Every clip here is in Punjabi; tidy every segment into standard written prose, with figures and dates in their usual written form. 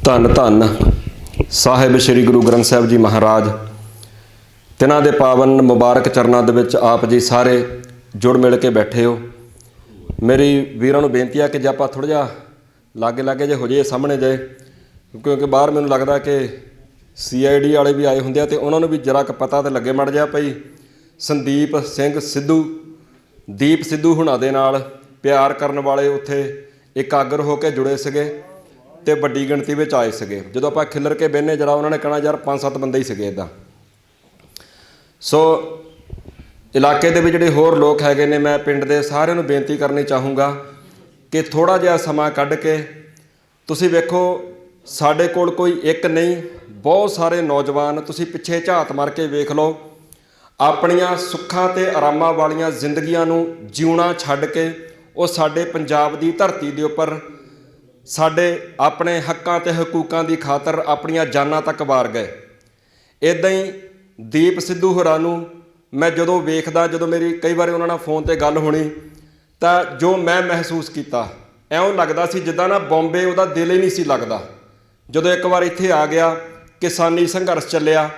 ਧੰਨ ਧੰਨ ਸਾਹਿਬ ਸ਼੍ਰੀ ਗੁਰੂ ਗ੍ਰੰਥ ਸਾਹਿਬ ਜੀ ਮਹਾਰਾਜ। ਤਿਨਾਂ ਦੇ ਪਾਵਨ ਮੁਬਾਰਕ ਚਰਨਾਂ ਦੇ ਵਿੱਚ ਆਪ ਜੀ ਸਾਰੇ ਜੁੜ ਮਿਲ ਕੇ ਬੈਠੇ ਹੋ। ਮੇਰੀ ਵੀਰਾਂ ਨੂੰ ਬੇਨਤੀ ਹੈ ਕਿ ਜੇ ਆਪਾਂ ਥੋੜ੍ਹਾ ਜਿਹਾ ਲਾਗੇ ਜੇ ਹੋ ਜਾਈਏ, ਸਾਹਮਣੇ ਜਾਏ, ਕਿਉਂਕਿ ਬਾਹਰ ਮੈਨੂੰ ਲੱਗਦਾ ਕਿ CID ਵਾਲੇ ਵੀ ਆਏ ਹੁੰਦੇ ਆ, ਅਤੇ ਉਹਨਾਂ ਨੂੰ ਵੀ ਜਰਾ ਕੁ ਪਤਾ ਤਾਂ ਲੱਗੇ ਮੜ ਜਿਹਾ ਭਈ ਸੰਦੀਪ ਸਿੰਘ ਸਿੱਧੂ, ਦੀਪ ਸਿੱਧੂ ਹੁਣਾਂ ਦੇ ਨਾਲ ਪਿਆਰ ਕਰਨ ਵਾਲੇ ਉੱਥੇ ਇਕਾਗਰ ਹੋ ਕੇ ਜੁੜੇ ਸੀਗੇ ਅਤੇ ਵੱਡੀ ਗਿਣਤੀ ਵਿੱਚ ਆਏ ਸੀਗੇ। ਜਦੋਂ ਆਪਾਂ ਖਿੱਲਰ ਕੇ ਬਹਿੰਦੇ ਜਰਾ, ਉਹਨਾਂ ਨੇ ਕਹਿਣਾ ਯਾਰ 5-7 ਬੰਦੇ ਹੀ ਸੀਗੇ ਇੱਦਾਂ। ਸੋ ਇਲਾਕੇ ਦੇ ਵਿੱਚ ਜਿਹੜੇ ਹੋਰ ਲੋਕ ਹੈਗੇ ਨੇ, ਮੈਂ ਪਿੰਡ ਦੇ ਸਾਰਿਆਂ ਨੂੰ ਬੇਨਤੀ ਕਰਨੀ ਚਾਹੂੰਗਾ ਕਿ ਥੋੜ੍ਹਾ ਜਿਹਾ ਸਮਾਂ ਕੱਢ ਕੇ ਤੁਸੀਂ ਵੇਖੋ, ਸਾਡੇ ਕੋਲ ਕੋਈ ਇੱਕ ਨਹੀਂ, ਬਹੁਤ ਸਾਰੇ ਨੌਜਵਾਨ, ਤੁਸੀਂ ਪਿੱਛੇ ਝਾਤ ਮਾਰ ਕੇ ਵੇਖ ਲਓ, ਆਪਣੀਆਂ ਸੁੱਖਾਂ ਅਤੇ ਆਰਾਮਾਂ ਵਾਲੀਆਂ ਜ਼ਿੰਦਗੀਆਂ ਨੂੰ ਜਿਉਣਾ ਛੱਡ ਕੇ ਉਹ ਸਾਡੇ ਪੰਜਾਬ ਦੀ ਧਰਤੀ ਦੇ ਉੱਪਰ ਸਾਡੇ ਆਪਣੇ ਹੱਕਾਂ ਅਤੇ ਹਕੂਕਾਂ ਦੀ ਖਾਤਰ ਆਪਣੀਆਂ ਜਾਨਾਂ ਤੱਕ ਵਾਰ ਗਏ। ਇੱਦਾਂ ਹੀ ਦੀਪ ਸਿੱਧੂ ਹੋਰਾਂ ਨੂੰ ਮੈਂ ਜਦੋਂ ਵੇਖਦਾ, ਜਦੋਂ ਮੇਰੀ ਕਈ ਵਾਰੀ ਉਹਨਾਂ ਨਾਲ ਫੋਨ 'ਤੇ ਗੱਲ ਹੋਣੀ, ਤਾਂ ਜੋ ਮੈਂ ਮਹਿਸੂਸ ਕੀਤਾ, ਇਉਂ ਲੱਗਦਾ ਸੀ ਜਿੱਦਾਂ ਨਾ ਬੰਬੇ ਉਹਦਾ ਦਿਲ ਹੀ ਨਹੀਂ ਸੀ ਲੱਗਦਾ। ਜਦੋਂ ਇੱਕ ਵਾਰ ਇੱਥੇ ਆ ਗਿਆ, ਕਿਸਾਨੀ ਸੰਘਰਸ਼ ਚੱਲਿਆ,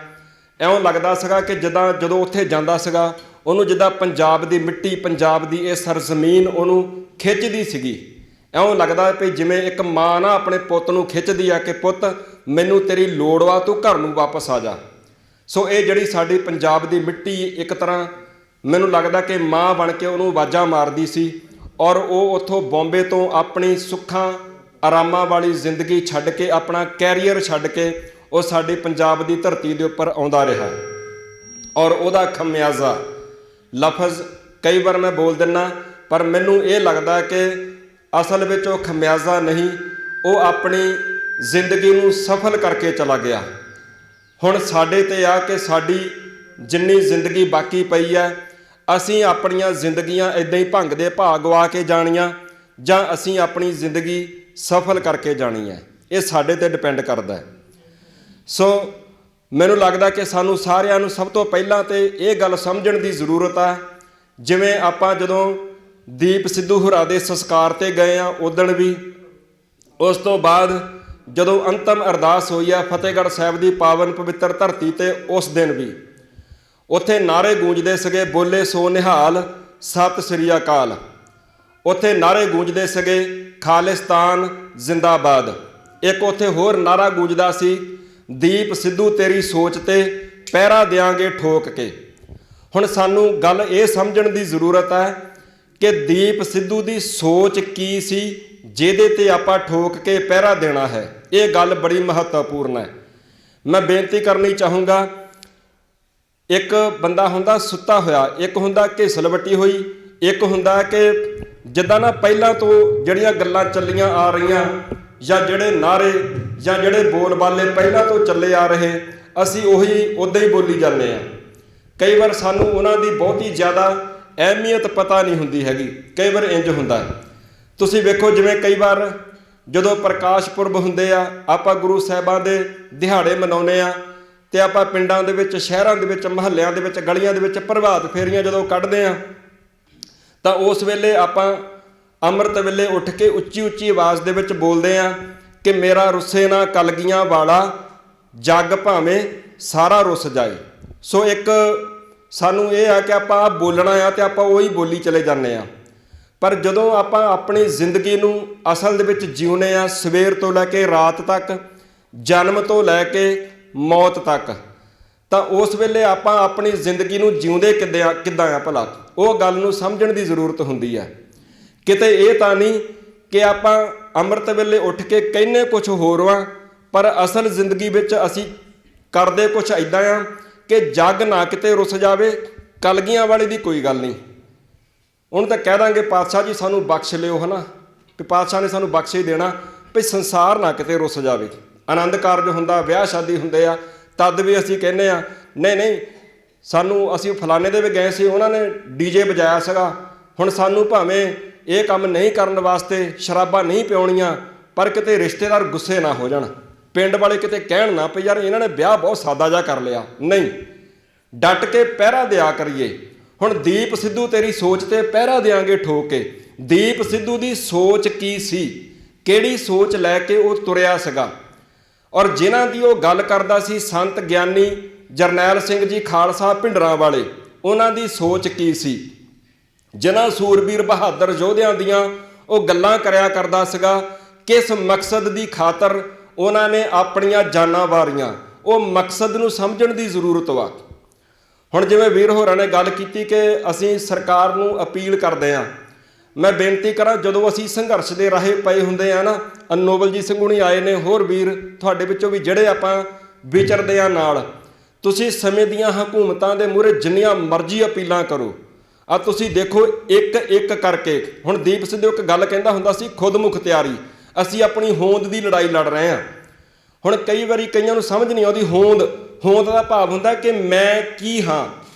ਇਉਂ ਲੱਗਦਾ ਸੀਗਾ ਕਿ ਜਦੋਂ ਉੱਥੇ ਜਾਂਦਾ ਸੀਗਾ, ਉਹਨੂੰ ਜਿੱਦਾਂ ਪੰਜਾਬ ਦੀ ਮਿੱਟੀ, ਪੰਜਾਬ ਦੀ ਇਹ ਸਰਜ਼ਮੀਨ ਉਹਨੂੰ ਖਿੱਚਦੀ ਸੀਗੀ। ਇਉਂ ਲੱਗਦਾ ਵੀ ਜਿਵੇਂ ਇੱਕ ਮਾਂ ਨਾ ਆਪਣੇ ਪੁੱਤ ਨੂੰ ਖਿੱਚਦੀ ਆ ਕਿ ਪੁੱਤ ਮੈਨੂੰ ਤੇਰੀ ਲੋੜ ਵਾ, ਤੂੰ ਘਰ ਨੂੰ ਵਾਪਸ ਆ ਜਾ। ਸੋ ਇਹ ਜਿਹੜੀ ਸਾਡੀ ਪੰਜਾਬ ਦੀ ਮਿੱਟੀ ਇੱਕ ਤਰ੍ਹਾਂ ਮੈਨੂੰ ਲੱਗਦਾ ਕਿ ਮਾਂ ਬਣ ਕੇ ਉਹਨੂੰ ਆਵਾਜ਼ਾਂ ਮਾਰਦੀ ਸੀ, ਔਰ ਉਹ ਉੱਥੋਂ ਬੰਬੇ ਤੋਂ ਆਪਣੀ ਸੁੱਖਾਂ ਆਰਾਮਾਂ ਵਾਲੀ ਜ਼ਿੰਦਗੀ ਛੱਡ ਕੇ, ਆਪਣਾ ਕੈਰੀਅਰ ਛੱਡ ਕੇ ਉਹ ਸਾਡੀ ਪੰਜਾਬ ਦੀ ਧਰਤੀ ਦੇ ਉੱਪਰ ਆਉਂਦਾ ਰਿਹਾ। ਔਰ ਉਹਦਾ ਖਮਿਆਜ਼ਾ ਲਫ਼ਜ਼ ਕਈ ਵਾਰ ਮੈਂ ਬੋਲ ਦਿੰਦਾ, ਪਰ ਮੈਨੂੰ ਇਹ ਲੱਗਦਾ ਕਿ ਅਸਲ ਵਿੱਚ ਉਹ ਖਮਿਆਜ਼ਾ ਨਹੀਂ, ਉਹ ਆਪਣੀ ਜ਼ਿੰਦਗੀ ਨੂੰ ਸਫਲ ਕਰਕੇ ਚਲਾ ਗਿਆ। ਹੁਣ ਸਾਡੇ 'ਤੇ ਆ ਕਿ ਸਾਡੀ ਜਿੰਨੀ ਜ਼ਿੰਦਗੀ ਬਾਕੀ ਪਈ ਹੈ, ਅਸੀਂ ਆਪਣੀਆਂ ਜ਼ਿੰਦਗੀਆਂ ਇੱਦਾਂ ਹੀ ਭੰਗ ਦੇ ਭਾਅ ਗਵਾ ਕੇ ਜਾਣੀਆਂ, ਜਾਂ ਅਸੀਂ ਆਪਣੀ ਜ਼ਿੰਦਗੀ ਸਫਲ ਕਰਕੇ ਜਾਣੀ ਹੈ। ਇਹ ਸਾਡੇ 'ਤੇ ਡਿਪੈਂਡ ਕਰਦਾ ਹੈ। ਸੋ ਮੈਨੂੰ ਲੱਗਦਾ ਕਿ ਸਾਨੂੰ ਸਾਰਿਆਂ ਨੂੰ ਸਭ ਤੋਂ ਪਹਿਲਾਂ ਤਾਂ ਇਹ ਗੱਲ ਸਮਝਣ ਦੀ ਜ਼ਰੂਰਤ ਆ, ਜਿਵੇਂ ਆਪਾਂ ਜਦੋਂ ਦੀਪ ਸਿੱਧੂ ਹੋਰਾਂ ਦੇ ਸੰਸਕਾਰ 'ਤੇ ਗਏ ਆ ਉਦਣ ਵੀ, ਉਸ ਤੋਂ ਬਾਅਦ ਜਦੋਂ ਅੰਤਮ ਅਰਦਾਸ ਹੋਈ ਆ ਫਤਿਹਗੜ੍ਹ ਸਾਹਿਬ ਦੀ ਪਾਵਨ ਪਵਿੱਤਰ ਧਰਤੀ 'ਤੇ, ਉਸ ਦਿਨ ਵੀ ਉੱਥੇ ਨਾਅਰੇ ਗੂੰਜਦੇ ਸੀਗੇ, ਬੋਲੇ ਸੋ ਨਿਹਾਲ ਸਤਿ ਸ੍ਰੀ ਅਕਾਲ। ਉੱਥੇ ਨਾਅਰੇ ਗੂੰਜਦੇ ਸੀਗੇ ਖਾਲਿਸਤਾਨ ਜ਼ਿੰਦਾਬਾਦ। ਇੱਕ ਉੱਥੇ ਹੋਰ ਨਾਅਰਾ ਗੂੰਜਦਾ ਸੀ, ਦੀਪ ਸਿੱਧੂ ਤੇਰੀ ਸੋਚ 'ਤੇ ਪਹਿਰਾ ਦਿਆਂਗੇ ਠੋਕ ਕੇ। ਹੁਣ ਸਾਨੂੰ ਗੱਲ ਇਹ ਸਮਝਣ ਦੀ ਜ਼ਰੂਰਤ ਹੈ ਕਿ ਦੀਪ ਸਿੱਧੂ ਦੀ ਸੋਚ ਕੀ ਸੀ ਜਿਹਦੇ 'ਤੇ ਆਪਾਂ ਠੋਕ ਕੇ ਪਹਿਰਾ ਦੇਣਾ ਹੈ। ਇਹ ਗੱਲ ਬੜੀ ਮਹੱਤਵਪੂਰਨ ਹੈ। ਮੈਂ ਬੇਨਤੀ ਕਰਨੀ ਚਾਹੂੰਗਾ, ਇੱਕ ਬੰਦਾ ਹੁੰਦਾ ਸੁੱਤਾ ਹੋਇਆ, ਇੱਕ ਹੁੰਦਾ ਘਿਸਲ ਵੱਟੀ ਹੋਈ, ਇੱਕ ਹੁੰਦਾ ਕਿ ਜਿੱਦਾਂ ਨਾ ਪਹਿਲਾਂ ਤੋਂ ਜਿਹੜੀਆਂ ਗੱਲਾਂ ਚੱਲੀਆਂ ਆ ਰਹੀਆਂ, ਜਾਂ ਜਿਹੜੇ ਨਾਅਰੇ ਜਾਂ ਜਿਹੜੇ ਬੋਲ ਬਾਲੇ ਪਹਿਲਾਂ ਤੋਂ ਚੱਲੇ ਆ ਰਹੇ, ਅਸੀਂ ਉਹੀ ਉੱਦਾਂ ਹੀ ਬੋਲੀ ਜਾਂਦੇ ਹਾਂ। ਕਈ ਵਾਰ ਸਾਨੂੰ ਉਹਨਾਂ ਦੀ ਬਹੁਤੀ ਜ਼ਿਆਦਾ ਅਹਿਮੀਅਤ ਪਤਾ ਨਹੀਂ ਹੁੰਦੀ ਹੈਗੀ। ਕਈ ਵਾਰ ਇੰਝ ਹੁੰਦਾ, ਤੁਸੀਂ ਵੇਖੋ ਜਿਵੇਂ ਕਈ ਵਾਰ ਜਦੋਂ ਪ੍ਰਕਾਸ਼ ਪੁਰਬ ਹੁੰਦੇ ਆ, ਆਪਾਂ ਗੁਰੂ ਸਾਹਿਬਾਂ ਦੇ ਦਿਹਾੜੇ ਮਨਾਉਂਦੇ ਆ, ਅਤੇ ਆਪਾਂ ਪਿੰਡਾਂ ਦੇ ਵਿੱਚ, ਸ਼ਹਿਰਾਂ ਦੇ ਵਿੱਚ, ਮੁਹੱਲਿਆਂ ਦੇ ਵਿੱਚ, ਗਲੀਆਂ ਦੇ ਵਿੱਚ ਪ੍ਰਭਾਤ ਫੇਰੀਆਂ ਜਦੋਂ ਕੱਢਦੇ ਆ, ਤਾਂ ਉਸ ਵੇਲੇ ਆਪਾਂ ਅੰਮ੍ਰਿਤ ਵੇਲੇ ਉੱਠ ਕੇ ਉੱਚੀ ਉੱਚੀ ਆਵਾਜ਼ ਦੇ ਵਿੱਚ ਬੋਲਦੇ ਆ ਕਿ ਮੇਰਾ ਰੁੱਸੇ ਨਾ ਕਲਗੀਆਂ ਵਾਲਾ, ਜੱਗ ਭਾਵੇਂ ਸਾਰਾ ਰੁੱਸ ਜਾਏ। ਸੋ ਇੱਕ ਸਾਨੂੰ ਇਹ ਆ ਕਿ ਆਪਾਂ ਬੋਲਣਾ ਆ ਅਤੇ ਆਪਾਂ ਉਹੀ ਬੋਲੀ ਚਲੇ ਜਾਂਦੇ ਆ। ਪਰ ਜਦੋਂ ਆਪਾਂ ਆਪਣੀ ਜ਼ਿੰਦਗੀ ਨੂੰ ਅਸਲ ਦੇ ਵਿੱਚ ਜਿਉਂਦੇ ਆ, ਸਵੇਰ ਤੋਂ ਲੈ ਕੇ ਰਾਤ ਤੱਕ, ਜਨਮ ਤੋਂ ਲੈ ਕੇ ਮੌਤ ਤੱਕ, ਤਾਂ ਉਸ ਵੇਲੇ ਆਪਾਂ ਆਪਣੀ ਜ਼ਿੰਦਗੀ ਨੂੰ ਜਿਉਂਦੇ ਕਿੱਦਾਂ ਆ ਭਲਾ, ਉਹ ਗੱਲ ਨੂੰ ਸਮਝਣ ਦੀ ਜ਼ਰੂਰਤ ਹੁੰਦੀ ਹੈ। ਕਿਤੇ ਇਹ ਤਾਂ ਨਹੀਂ ਕਿ ਆਪਾਂ ਅੰਮ੍ਰਿਤ ਵੇਲੇ ਉੱਠ ਕੇ ਕਹਿੰਦੇ ਕੁਛ ਹੋਰ ਵਾਂ, ਪਰ ਅਸਲ ਜ਼ਿੰਦਗੀ ਵਿੱਚ ਅਸੀਂ ਕਰਦੇ ਕੁਛ ਇੱਦਾਂ ਆ ਕਿ ਜੱਗ ਨਾ ਕਿਤੇ ਰੁੱਸ ਜਾਵੇ, ਕਲਗੀਆਂ ਵਾਲੀ ਦੀ ਕੋਈ ਗੱਲ ਨਹੀਂ। ਹੁਣ ਤਾਂ ਕਹਿ ਦਾਂਗੇ ਪਾਤਸ਼ਾਹ ਜੀ ਸਾਨੂੰ ਬਖਸ਼ ਲਿਓ, ਹੈ ਨਾ, ਵੀ ਪਾਤਸ਼ਾਹ ਨੇ ਸਾਨੂੰ ਬਖਸ਼ ਹੀ ਦੇਣਾ, ਵੀ ਸੰਸਾਰ ਨਾ ਕਿਤੇ ਰੁੱਸ ਜਾਵੇ। ਆਨੰਦ ਕਾਰਜ ਹੁੰਦਾ, ਵਿਆਹ ਸ਼ਾਦੀ ਹੁੰਦੇ ਆ, ਤਦ ਵੀ ਅਸੀਂ ਕਹਿੰਦੇ ਆ ਨਹੀਂ ਸਾਨੂੰ, ਅਸੀਂ ਫਲਾਣੇ ਦੇ ਵੀ ਗਏ ਸੀ, ਉਹਨਾਂ ਨੇ DJ ਵਜਾਇਆ ਸੀਗਾ, ਹੁਣ ਸਾਨੂੰ ਭਾਵੇਂ ਇਹ ਕੰਮ ਨਹੀਂ ਕਰਨ ਵਾਸਤੇ ਸ਼ਰਾਬਾਂ ਨਹੀਂ ਪਿਉਣੀਆਂ, ਪਰ ਕਿਤੇ ਰਿਸ਼ਤੇਦਾਰ ਗੁੱਸੇ ਨਾ ਹੋ ਜਾਣ, ਪਿੰਡ ਵਾਲੇ ਕਿਤੇ ਕਹਿਣ ਨਾ ਪਈ ਯਾਰ ਇਹਨਾਂ ਨੇ ਵਿਆਹ ਬਹੁਤ ਸਾਦਾ ਜਿਹਾ ਕਰ ਲਿਆ। ਨਹੀਂ, ਡਟ ਕੇ ਪਹਿਰਾ ਦਿਆ ਕਰੀਏ। ਹੁਣ ਦੀਪ ਸਿੱਧੂ ਤੇਰੀ ਸੋਚ 'ਤੇ ਪਹਿਰਾ ਦਿਆਂਗੇ ਠੋਕ ਕੇ। ਦੀਪ ਸਿੱਧੂ ਦੀ ਸੋਚ ਕੀ ਸੀ, ਕਿਹੜੀ ਸੋਚ ਲੈ ਕੇ ਉਹ ਤੁਰਿਆ ਸੀਗਾ। ਔਰ ਜਿਨ੍ਹਾਂ ਦੀ ਉਹ ਗੱਲ ਕਰਦਾ ਸੀ ਸੰਤ ਗਿਆਨੀ ਜਰਨੈਲ ਸਿੰਘ ਜੀ ਖਾਲਸਾ ਭਿੰਡਰਾਂ ਵਾਲੇ, ਉਹਨਾਂ ਦੀ ਸੋਚ ਕੀ ਸੀ। ਜਿਨ੍ਹਾਂ ਸੂਰਬੀਰ ਬਹਾਦਰ ਯੋਧਿਆਂ ਦੀਆਂ ਉਹ ਗੱਲਾਂ ਕਰਿਆ ਕਰਦਾ ਸੀਗਾ, ਕਿਸ ਮਕਸਦ ਦੀ ਖਾਤਰ ਉਹਨਾਂ ਨੇ ਆਪਣੀਆਂ ਜਾਨਾਂ ਵਾਰੀਆਂ, ਉਹ ਮਕਸਦ ਨੂੰ ਸਮਝਣ ਦੀ ਜ਼ਰੂਰਤ ਵਾ। ਹੁਣ ਜਿਵੇਂ ਵੀਰ ਹੋਰਾਂ ਨੇ ਗੱਲ ਕੀਤੀ ਕਿ ਅਸੀਂ ਸਰਕਾਰ ਨੂੰ ਅਪੀਲ ਕਰਦੇ ਹਾਂ, ਮੈਂ ਬੇਨਤੀ ਕਰਾਂ, ਜਦੋਂ ਅਸੀਂ ਸੰਘਰਸ਼ ਦੇ ਰਾਹੇ ਪਏ ਹੁੰਦੇ ਆ ਨਾ, ਨੋਬਲਜੀਤ ਸਿੰਘ ਹੁਣੀ ਆਏ ਨੇ, ਹੋਰ ਵੀਰ ਤੁਹਾਡੇ ਵਿੱਚੋਂ ਵੀ ਜਿਹੜੇ ਆਪਾਂ ਵਿਚਰਦੇ ਆ ਨਾਲ, ਤੁਸੀਂ ਸਮੇਂ ਦੀਆਂ ਹਕੂਮਤਾਂ ਦੇ ਮੂਹਰੇ ਜਿੰਨੀਆਂ ਮਰਜ਼ੀ ਅਪੀਲਾਂ ਕਰੋ, ਆ ਤੁਸੀਂ ਦੇਖੋ ਇੱਕ ਇੱਕ ਕਰਕੇ। ਹੁਣ ਦੀਪ ਸਿੱਧੂ ਇੱਕ ਗੱਲ ਕਹਿੰਦਾ ਹੁੰਦਾ ਸੀ, ਖੁਦ ਮੁਖਤਿਆਰੀ, ਅਸੀਂ ਆਪਣੀ ਹੋਂਦ ਦੀ ਲੜਾਈ ਲੜ ਰਹੇ ਹਾਂ। ਹੁਣ ਕਈ ਵਾਰੀ ਕਈਆਂ ਨੂੰ ਸਮਝ ਨਹੀਂ ਆਉਂਦੀ, ਹੋਂਦ ਦਾ ਭਾਵ ਹੁੰਦਾ ਕਿ ਮੈਂ ਕੀ ਹਾਂ,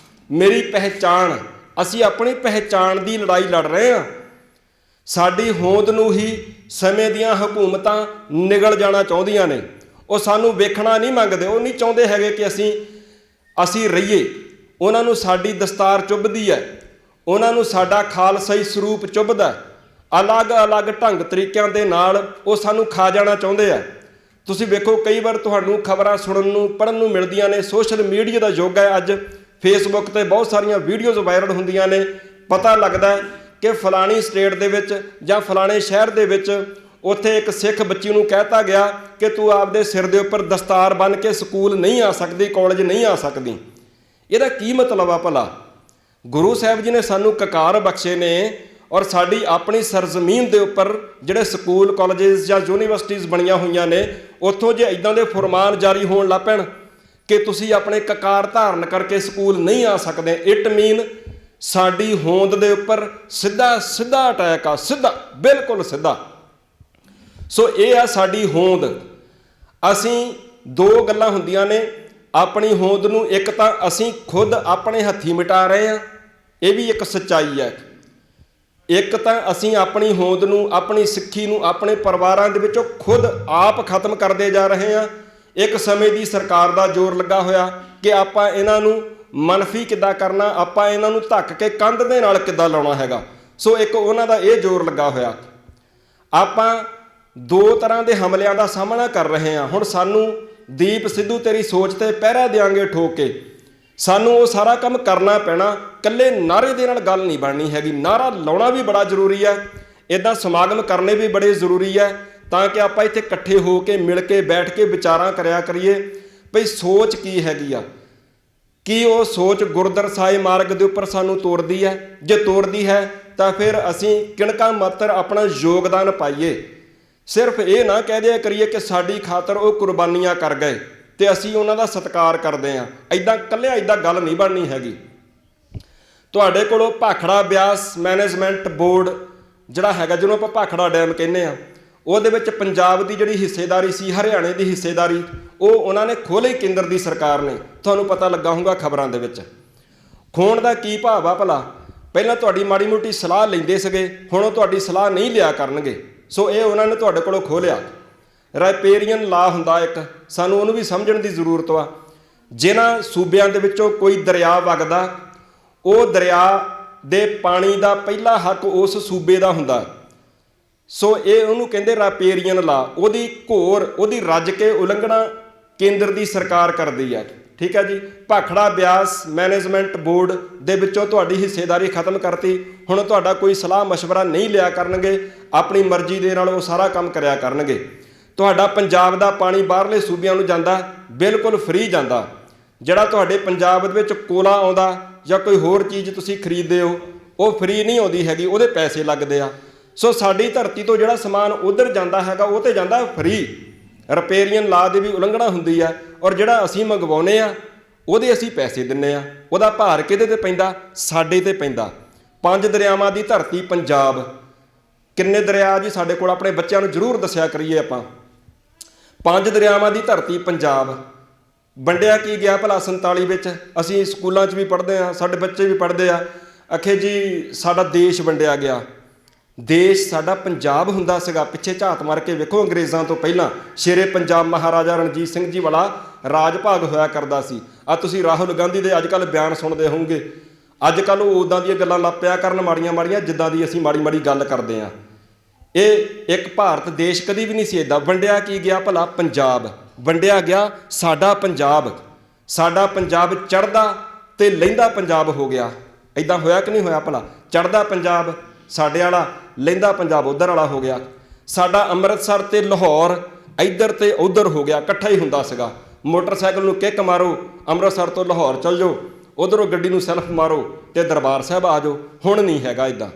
ਮੇਰੀ ਪਹਿਚਾਣ, ਅਸੀਂ ਆਪਣੀ ਪਹਿਚਾਣ ਦੀ ਲੜਾਈ ਲੜ ਰਹੇ ਹਾਂ। ਸਾਡੀ ਹੋਂਦ ਨੂੰ ਹੀ ਸਮੇਂ ਦੀਆਂ ਹਕੂਮਤਾਂ ਨਿਗਲ ਜਾਣਾ ਚਾਹੁੰਦੀਆਂ ਨੇ, ਉਹ ਸਾਨੂੰ ਵੇਖਣਾ ਨਹੀਂ ਮੰਗਦੇ, ਉਹ ਨਹੀਂ ਚਾਹੁੰਦੇ ਹੈਗੇ ਕਿ ਅਸੀਂ ਰਹੀਏ। ਉਹਨਾਂ ਨੂੰ ਸਾਡੀ ਦਸਤਾਰ ਚੁੱਭਦੀ ਹੈ, ਉਹਨਾਂ ਨੂੰ ਸਾਡਾ ਖਾਲਸਾਈ ਸਰੂਪ ਚੁੱਭਦਾ, ਅਲੱਗ-ਅਲੱਗ ਢੰਗ ਤਰੀਕਿਆਂ ਦੇ ਨਾਲ ਉਹ ਸਾਨੂੰ ਖਾ ਜਾਣਾ ਚਾਹੁੰਦੇ ਆ। ਤੁਸੀਂ ਵੇਖੋ ਕਈ ਵਾਰ ਤੁਹਾਨੂੰ ਖਬਰਾਂ ਸੁਣਨ ਨੂੰ ਪੜ੍ਹਨ ਨੂੰ ਮਿਲਦੀਆਂ ਨੇ, ਸੋਸ਼ਲ ਮੀਡੀਆ ਦਾ ਯੁੱਗ ਹੈ ਅੱਜ, ਫੇਸਬੁੱਕ 'ਤੇ ਬਹੁਤ ਸਾਰੀਆਂ ਵੀਡੀਓਜ਼ ਵਾਇਰਲ ਹੁੰਦੀਆਂ ਨੇ, ਪਤਾ ਲੱਗਦਾ ਕਿ ਫਲਾਣੀ ਸਟੇਟ ਦੇ ਵਿੱਚ ਜਾਂ ਫਲਾਣੇ ਸ਼ਹਿਰ ਦੇ ਵਿੱਚ ਉੱਥੇ ਇੱਕ ਸਿੱਖ ਬੱਚੀ ਨੂੰ ਕਹਿਤਾ ਗਿਆ ਕਿ ਤੂੰ ਆਪਦੇ ਸਿਰ ਦੇ ਉੱਪਰ ਦਸਤਾਰ ਬੰਨ੍ਹ ਕੇ ਸਕੂਲ ਨਹੀਂ ਆ ਸਕਦੀ, ਕਾਲਜ ਨਹੀਂ ਆ ਸਕਦੀ। ਇਹਦਾ ਕੀ ਮਤਲਬ ਆ ਭਲਾ? ਗੁਰੂ ਸਾਹਿਬ ਜੀ ਨੇ ਸਾਨੂੰ ਕਕਾਰ ਬਖਸ਼ੇ ਨੇ, ਔਰ ਸਾਡੀ ਆਪਣੀ ਸਰਜ਼ਮੀਨ ਦੇ ਉੱਪਰ ਜਿਹੜੇ ਸਕੂਲ ਕਾਲਜਿਸ ਜਾਂ ਯੂਨੀਵਰਸਿਟੀਜ਼ ਬਣੀਆਂ ਹੋਈਆਂ ਨੇ, ਉੱਥੋਂ ਜੇ ਇੱਦਾਂ ਦੇ ਫੁਰਮਾਨ ਜਾਰੀ ਹੋਣ ਲੱਗ ਪੈਣ ਕਿ ਤੁਸੀਂ ਆਪਣੇ ਕਕਾਰ ਧਾਰਨ ਕਰਕੇ ਸਕੂਲ ਨਹੀਂ ਆ ਸਕਦੇ, ਇਟ ਮੀਨ ਸਾਡੀ ਹੋਂਦ ਦੇ ਉੱਪਰ ਸਿੱਧਾ ਅਟੈਕ ਆ, ਬਿਲਕੁਲ ਸਿੱਧਾ। ਸੋ ਇਹ ਆ ਸਾਡੀ ਹੋਂਦ। ਅਸੀਂ ਦੋ ਗੱਲਾਂ ਹੁੰਦੀਆਂ ਨੇ ਆਪਣੀ ਹੋਂਦ ਨੂੰ, ਇੱਕ ਤਾਂ ਅਸੀਂ ਖੁਦ ਆਪਣੇ ਹੱਥੀਂ ਮਿਟਾ ਰਹੇ ਹਾਂ, ਇਹ ਵੀ ਇੱਕ ਸੱਚਾਈ ਹੈ। ਇੱਕ ਤਾਂ ਅਸੀਂ ਆਪਣੀ ਹੋਂਦ ਨੂੰ, ਆਪਣੀ ਸਿੱਖੀ ਨੂੰ ਆਪਣੇ ਪਰਿਵਾਰਾਂ ਦੇ ਵਿੱਚੋਂ ਖੁਦ ਆਪ ਖਤਮ ਕਰਦੇ ਜਾ ਰਹੇ ਹਾਂ। ਇੱਕ ਸਮੇਂ ਦੀ ਸਰਕਾਰ ਦਾ ਜ਼ੋਰ ਲੱਗਾ ਹੋਇਆ ਕਿ ਆਪਾਂ ਇਹਨਾਂ ਨੂੰ ਮਨਫੀ ਕਿੱਦਾਂ ਕਰਨਾ, ਆਪਾਂ ਇਹਨਾਂ ਨੂੰ ਧੱਕ ਕੇ ਕੰਧ ਦੇ ਨਾਲ ਕਿੱਦਾਂ ਲਾਉਣਾ ਹੈਗਾ। ਸੋ ਇੱਕ ਉਹਨਾਂ ਦਾ ਇਹ ਜ਼ੋਰ ਲੱਗਾ ਹੋਇਆ। ਆਪਾਂ ਦੋ ਤਰ੍ਹਾਂ ਦੇ ਹਮਲਿਆਂ ਦਾ ਸਾਹਮਣਾ ਕਰ ਰਹੇ ਹਾਂ। ਹੁਣ ਸਾਨੂੰ ਦੀਪ ਸਿੱਧੂ ਤੇਰੀ ਸੋਚ ਤੇ ਪਹਿਰਾ ਦਿਆਂਗੇ ਠੋਕ ਕੇ, ਸਾਨੂੰ ਉਹ ਸਾਰਾ ਕੰਮ ਕਰਨਾ ਪੈਣਾ। ਇਕੱਲੇ ਨਾਅਰੇ ਦੇ ਨਾਲ ਗੱਲ ਨਹੀਂ ਬਣਨੀ ਹੈਗੀ, ਨਾਅਰਾ ਲਾਉਣਾ ਵੀ ਬੜਾ ਜ਼ਰੂਰੀ ਹੈ, ਇੱਦਾਂ ਸਮਾਗਮ ਕਰਨੇ ਵੀ ਬੜੇ ਜ਼ਰੂਰੀ ਹੈ, ਤਾਂ ਕਿ ਆਪਾਂ ਇੱਥੇ ਇਕੱਠੇ ਹੋ ਕੇ ਮਿਲ ਕੇ ਬੈਠ ਕੇ ਵਿਚਾਰਾਂ ਕਰਿਆ ਕਰੀਏ ਭਈ ਸੋਚ ਕੀ ਹੈਗੀ ਆ, ਕੀ ਉਹ ਸੋਚ ਗੁਰਦਰਸਾਏ ਮਾਰਗ ਦੇ ਉੱਪਰ ਸਾਨੂੰ ਤੋਰਦੀ ਹੈ। ਜੇ ਤੋਰਦੀ ਹੈ ਤਾਂ ਫਿਰ ਅਸੀਂ ਕਿਣਕਾ ਮਾਤਰ ਆਪਣਾ ਯੋਗਦਾਨ ਪਾਈਏ। ਸਿਰਫ ਇਹ ਨਾ ਕਹਿ ਦਿਆ ਕਰੀਏ ਕਿ ਸਾਡੀ ਖਾਤਰ ਉਹ ਕੁਰਬਾਨੀਆਂ ਕਰ ਗਏ ਤੇ ਅਸੀਂ ਉਹਨਾਂ ਦਾ ਸਤਿਕਾਰ ਕਰਦੇ ਹਾਂ। ਇੱਦਾਂ ਗੱਲ ਨਹੀਂ ਬਣਨੀ ਹੈਗੀ। ਤੁਹਾਡੇ ਕੋਲੋਂ ਭਾਖੜਾ ਬਿਆਸ ਮੈਨੇਜਮੈਂਟ ਬੋਰਡ ਜਿਹੜਾ ਹੈਗਾ, ਜਿਹਨੂੰ ਆਪਾਂ ਭਾਖੜਾ ਡੈਮ ਕਹਿੰਦੇ ਹਾਂ, ਉਹਦੇ ਵਿੱਚ ਪੰਜਾਬ ਦੀ ਜਿਹੜੀ ਹਿੱਸੇਦਾਰੀ ਸੀ, ਹਰਿਆਣੇ ਦੀ ਹਿੱਸੇਦਾਰੀ, ਉਹ ਉਹਨਾਂ ਨੇ ਖੋਲ੍ਹੀ ਕੇਂਦਰ ਦੀ ਸਰਕਾਰ ਨੇ। ਤੁਹਾਨੂੰ ਪਤਾ ਲੱਗਾ ਹੋਊਗਾ ਖਬਰਾਂ ਦੇ ਵਿੱਚ। ਖੋਣ ਦਾ ਕੀ ਭਾਵ ਆ ਭਲਾ? ਪਹਿਲਾਂ ਤੁਹਾਡੀ ਮਾੜੀ ਮੋਟੀ ਸਲਾਹ ਲੈਂਦੇ ਸੀਗੇ, ਹੁਣ ਉਹ ਤੁਹਾਡੀ ਸਲਾਹ ਨਹੀਂ ਲਿਆ ਕਰਨਗੇ। ਸੋ ਇਹ ਉਹਨਾਂ ਨੇ ਤੁਹਾਡੇ ਕੋਲੋਂ ਖੋਲ੍ਹਿਆ। ਰਾਈਪੇਰੀਅਨ ਲਾ ਹੁੰਦਾ ਇੱਕ, ਸਾਨੂੰ ਉਹਨੂੰ ਵੀ ਸਮਝਣ ਦੀ ਜ਼ਰੂਰਤ ਵਾ। ਜਿਨ੍ਹਾਂ ਸੂਬਿਆਂ ਦੇ ਵਿੱਚੋਂ ਕੋਈ ਦਰਿਆ ਵਗਦਾ, ਉਹ ਦਰਿਆ ਦੇ ਪਾਣੀ ਦਾ ਪਹਿਲਾ ਹੱਕ ਉਸ ਸੂਬੇ ਦਾ ਹੁੰਦਾ। ਸੋ ਇਹ ਉਹਨੂੰ ਕਹਿੰਦੇ ਰਾਈਪੇਰੀਅਨ ਲਾ। ਉਹਦੀ ਰੱਜ ਕੇ ਉਲੰਘਣਾ ਕੇਂਦਰ ਦੀ ਸਰਕਾਰ ਕਰਦੀ ਹੈ। ਠੀਕ ਹੈ ਜੀ। ਭਾਖੜਾ ਬਿਆਸ ਮੈਨੇਜਮੈਂਟ ਬੋਰਡ ਦੇ ਵਿੱਚੋਂ ਤੁਹਾਡੀ ਹਿੱਸੇਦਾਰੀ ਖਤਮ ਕਰਤੀ। ਹੁਣ ਤੁਹਾਡਾ ਕੋਈ ਸਲਾਹ ਮਸ਼ਵਰਾ ਨਹੀਂ ਲਿਆ ਕਰਨਗੇ, ਆਪਣੀ ਮਰਜ਼ੀ ਦੇ ਨਾਲ ਉਹ ਸਾਰਾ ਕੰਮ ਕਰਿਆ ਕਰਨਗੇ। ਤੁਹਾਡਾ ਪੰਜਾਬ ਦਾ ਪਾਣੀ ਬਾਹਰਲੇ ਸੂਬਿਆਂ ਨੂੰ ਜਾਂਦਾ, ਬਿਲਕੁਲ ਫ੍ਰੀ ਜਾਂਦਾ। ਜਿਹੜਾ ਤੁਹਾਡੇ ਪੰਜਾਬ ਦੇ ਵਿੱਚ ਕੋਲਾ ਆਉਂਦਾ ਜਾਂ ਕੋਈ ਹੋਰ ਚੀਜ਼ ਤੁਸੀਂ ਖਰੀਦਦੇ ਹੋ, ਉਹ ਫ੍ਰੀ ਨਹੀਂ ਆਉਂਦੀ ਹੈਗੀ, ਉਹਦੇ ਪੈਸੇ ਲੱਗਦੇ ਆ। ਸੋ ਸਾਡੀ ਧਰਤੀ ਤੋਂ ਜਿਹੜਾ ਸਮਾਨ ਉੱਧਰ ਜਾਂਦਾ ਹੈਗਾ, ਉਹ ਤੇ ਜਾਂਦਾ ਫ੍ਰੀ। ਰਿਪੇਰੀਅਨ ਲਾ ਦੀ ਵੀ ਉਲੰਘਣਾ ਹੁੰਦੀ ਹੈ। ਔਰ ਜਿਹੜਾ ਅਸੀਂ ਮੰਗਵਾਉਂਦੇ ਆ, ਉਹਦੇ ਅਸੀਂ ਪੈਸੇ ਦਿੰਦੇ ਆ। ਉਹਦਾ ਭਾਰ ਕਿਹਦੇ ਤੇ ਪੈਂਦਾ? ਸਾਡੇ ਤੇ ਪੈਂਦਾ। 5 ਦਰਿਆਵਾਂ ਦੀ ਧਰਤੀ ਪੰਜਾਬ। ਕਿੰਨੇ ਦਰਿਆ ਜੀ ਸਾਡੇ ਕੋਲ? ਆਪਣੇ ਬੱਚਿਆਂ ਨੂੰ ਜ਼ਰੂਰ ਦੱਸਿਆ ਕਰੀਏ ਆਪਾਂ। 5 ਦਰਿਆਵਾਂ ਦੀ ਧਰਤੀ ਪੰਜਾਬ। ਵੰਡਿਆ ਕੀ ਗਿਆ ਭਲਾ 47 ਵਿੱਚ? ਅਸੀਂ ਸਕੂਲਾਂ 'ਚ ਵੀ ਪੜ੍ਹਦੇ ਹਾਂ, ਸਾਡੇ ਬੱਚੇ ਵੀ ਪੜ੍ਹਦੇ ਆ। ਆਖੇ ਜੀ ਸਾਡਾ ਦੇਸ਼ ਵੰਡਿਆ ਗਿਆ। ਦੇਸ਼ ਸਾਡਾ ਪੰਜਾਬ ਹੁੰਦਾ ਸੀਗਾ। ਪਿੱਛੇ ਝਾਤ ਮਾਰ ਕੇ ਵੇਖੋ, ਅੰਗਰੇਜ਼ਾਂ ਤੋਂ ਪਹਿਲਾਂ ਸ਼ੇਰੇ ਪੰਜਾਬ ਮਹਾਰਾਜਾ ਰਣਜੀਤ ਸਿੰਘ ਜੀ ਵਾਲਾ ਰਾਜ ਭਾਗ ਹੋਇਆ ਕਰਦਾ ਸੀ। ਆ ਤੁਸੀਂ ਰਾਹੁਲ ਗਾਂਧੀ ਦੇ ਅੱਜ ਕੱਲ੍ਹ ਬਿਆਨ ਸੁਣਦੇ ਹੋਵੋਗੇ। ਅੱਜ ਕੱਲ੍ਹ ਉਹ ਉੱਦਾਂ ਦੀਆਂ ਗੱਲਾਂ ਲੱਪਿਆ ਕਰਨ ਮਾੜੀਆਂ ਜਿੱਦਾਂ ਦੀ ਅਸੀਂ ਮਾੜੀ ਗੱਲ ਕਰਦੇ ਹਾਂ। ਇਹ ਇੱਕ ਭਾਰਤ ਦੇਸ਼ ਕਦੀ ਵੀ ਨਹੀਂ ਸੀ ਇੱਦਾਂ ਵੰਡਿਆ। ਕੀ ਗਿਆ ਭਲਾ? ਪੰਜਾਬ ਵੰਡਿਆ ਗਿਆ। ਸਾਡਾ ਪੰਜਾਬ ਚੜ੍ਹਦਾ ਤੇ ਲਹਿੰਦਾ ਪੰਜਾਬ ਹੋ ਗਿਆ। ਇੱਦਾਂ ਹੋਇਆ ਕਿ ਨਹੀਂ ਹੋਇਆ ਭਲਾ? ਚੜ੍ਹਦਾ ਪੰਜਾਬ ਸਾਡੇ ਵਾਲਾ, ਲਹਿੰਦਾ ਪੰਜਾਬ ਉੱਧਰ ਵਾਲਾ ਹੋ ਗਿਆ। ਸਾਡਾ ਅੰਮ੍ਰਿਤਸਰ ਤੇ ਲਾਹੌਰ ਇੱਧਰ ਤੇ ਉੱਧਰ ਹੋ ਗਿਆ, ਇਕੱਠਾ ਹੀ ਹੁੰਦਾ ਸੀਗਾ। ਮੋਟਰਸਾਈਕਲ ਨੂੰ ਕਿੱਕ ਮਾਰੋ, ਅੰਮ੍ਰਿਤਸਰ ਤੋਂ ਲਾਹੌਰ ਚੱਲ ਜਾਓ, ਉੱਧਰੋਂ ਗੱਡੀ ਨੂੰ ਸੈਲਫ ਮਾਰੋ ਤੇ ਦਰਬਾਰ ਸਾਹਿਬ ਆ ਜਾਓ। ਹੁਣ ਨਹੀਂ ਹੈਗਾ ਇੱਦਾਂ।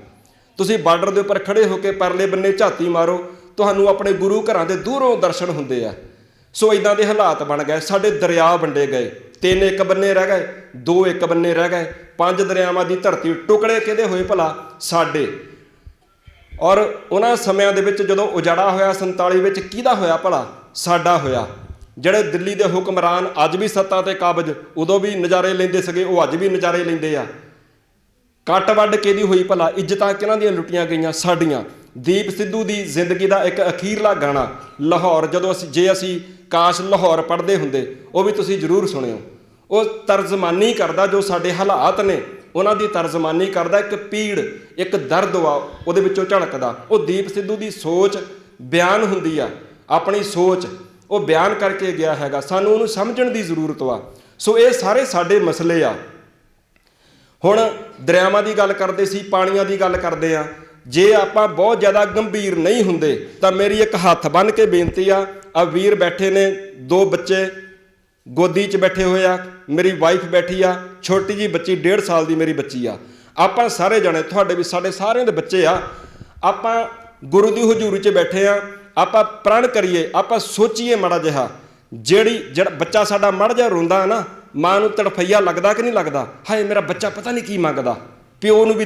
ਤੁਸੀਂ ਬਾਰਡਰ ਦੇ ਉੱਪਰ ਖੜੇ ਹੋ ਕੇ ਪਰਲੇ ਬੰਨੇ ਝਾਤੀ ਮਾਰੋ, ਤੁਹਾਨੂੰ ਆਪਣੇ ਗੁਰੂ ਘਰਾਂ ਦੇ ਦੂਰੋਂ ਦਰਸ਼ਨ ਹੁੰਦੇ ਆ। ਸੋ ਇੱਦਾਂ ਦੇ ਹਾਲਾਤ ਬਣ ਗਏ। ਸਾਡੇ ਦਰਿਆ ਵੰਡੇ ਗਏ, 3 ਇੱਕ ਬੰਨੇ ਰਹਿ ਗਏ, 2 ਇੱਕ ਬੰਨੇ ਰਹਿ ਗਏ। 5 ਦਰਿਆਵਾਂ ਦੀ ਧਰਤੀ ਟੁਕੜੇ ਕਿਹਦੇ ਹੋਏ ਭਲਾ? ਸਾਡੇ। ਔਰ ਉਹਨਾਂ ਸਮਿਆਂ ਦੇ ਵਿੱਚ ਜਦੋਂ ਉਜਾੜਾ ਹੋਇਆ 47 ਵਿੱਚ, ਕਿਹਦਾ ਹੋਇਆ ਭਲਾ? ਸਾਡਾ ਹੋਇਆ। ਜਿਹੜੇ ਦਿੱਲੀ ਦੇ ਹੁਕਮਰਾਨ ਅੱਜ ਵੀ ਸੱਤਾ ਤੇ ਕਾਬਜ, ਉਦੋਂ ਵੀ ਨਜ਼ਾਰੇ ਲੈਂਦੇ ਸੀਗੇ, ਉਹ ਅੱਜ ਵੀ ਨਜ਼ਾਰੇ ਲੈਂਦੇ ਆ। ਕੱਟ ਵੱਢ ਕਿਹਦੀ ਹੋਈ ਭਲਾ? ਇੱਜ਼ਤਾਂ ਕਿਹਨਾਂ ਦੀਆਂ ਲੁੱਟੀਆਂ ਗਈਆਂ? ਸਾਡੀਆਂ। ਦੀਪ ਸਿੱਧੂ ਦੀ ਜ਼ਿੰਦਗੀ ਦਾ ਇੱਕ ਅਖੀਰਲਾ ਗਾਣਾ ਲਾਹੌਰ, ਜਦੋਂ ਜੇ ਅਸੀਂ ਕਾਸ਼ ਲਾਹੌਰ ਪੜ੍ਹਦੇ ਹੁੰਦੇ, ਉਹ ਵੀ ਤੁਸੀਂ ਜ਼ਰੂਰ ਸੁਣਿਓ। ਉਹ ਤਰਜਮਾਨੀ ਕਰਦਾ ਜੋ ਸਾਡੇ ਹਾਲਾਤ ਨੇ, ਉਹਨਾਂ ਦੀ ਤਰਜਮਾਨੀ ਕਰਦਾ। ਇੱਕ ਪੀੜ, ਇੱਕ ਦਰਦ ਵਾ ਉਹਦੇ ਵਿੱਚੋਂ ਝਲਕਦਾ। ਉਹ ਦੀਪ ਸਿੱਧੂ ਦੀ ਸੋਚ ਬਿਆਨ ਹੁੰਦੀ ਆ, ਆਪਣੀ ਸੋਚ ਉਹ ਬਿਆਨ ਕਰਕੇ ਗਿਆ ਹੈਗਾ। ਸਾਨੂੰ ਉਹਨੂੰ ਸਮਝਣ ਦੀ ਜ਼ਰੂਰਤ ਵਾ। ਸੋ ਇਹ ਸਾਰੇ ਸਾਡੇ ਮਸਲੇ ਆ। ਹੁਣ ਦਰਿਆਵਾਂ ਦੀ ਗੱਲ ਕਰਦੇ ਸੀ, ਪਾਣੀਆਂ ਦੀ ਗੱਲ ਕਰਦੇ ਆ। ਜੇ ਆਪਾਂ ਬਹੁਤ ਜ਼ਿਆਦਾ ਗੰਭੀਰ ਨਹੀਂ ਹੁੰਦੇ ਤਾਂ ਮੇਰੀ ਇੱਕ ਹੱਥ ਬੰਨ੍ਹ ਕੇ ਬੇਨਤੀ ਆ ਵੀਰ ਬੈਠੇ ਨੇ, 2 ਬੱਚੇ ਗੋਦੀ 'ਚ ਬੈਠੇ ਹੋਏ ਆ, ਮੇਰੀ ਵਾਈਫ ਬੈਠੀ ਆ, ਛੋਟੀ ਜਿਹੀ ਬੱਚੀ 1.5 ਸਾਲ ਦੀ ਮੇਰੀ ਬੱਚੀ ਆ। ਆਪਾਂ ਸਾਰੇ ਜਣੇ, ਤੁਹਾਡੇ ਵੀ, ਸਾਡੇ ਸਾਰਿਆਂ ਦੇ ਬੱਚੇ ਆ। ਆਪਾਂ ਗੁਰੂ ਦੀ ਹਜ਼ੂਰੀ 'ਚ ਬੈਠੇ ਆ। ਆਪਾਂ ਪ੍ਰਣ ਕਰੀਏ, ਆਪਾਂ ਸੋਚੀਏ ਮਾੜਾ ਜਿਹਾ। ਜਿਹੜਾ ਬੱਚਾ ਸਾਡਾ ਮਾੜਾ ਜਿਹਾ ਰੋਂਦਾ ਨਾ, ਮਾਂ ਨੂੰ ਤੜਫਈਆ ਲੱਗਦਾ ਕਿ ਨਹੀਂ ਲੱਗਦਾ? ਹਾਏ ਮੇਰਾ ਬੱਚਾ ਪਤਾ ਨਹੀਂ ਕੀ ਮੰਗਦਾ। ਪਿਓ ਨੂੰ ਵੀ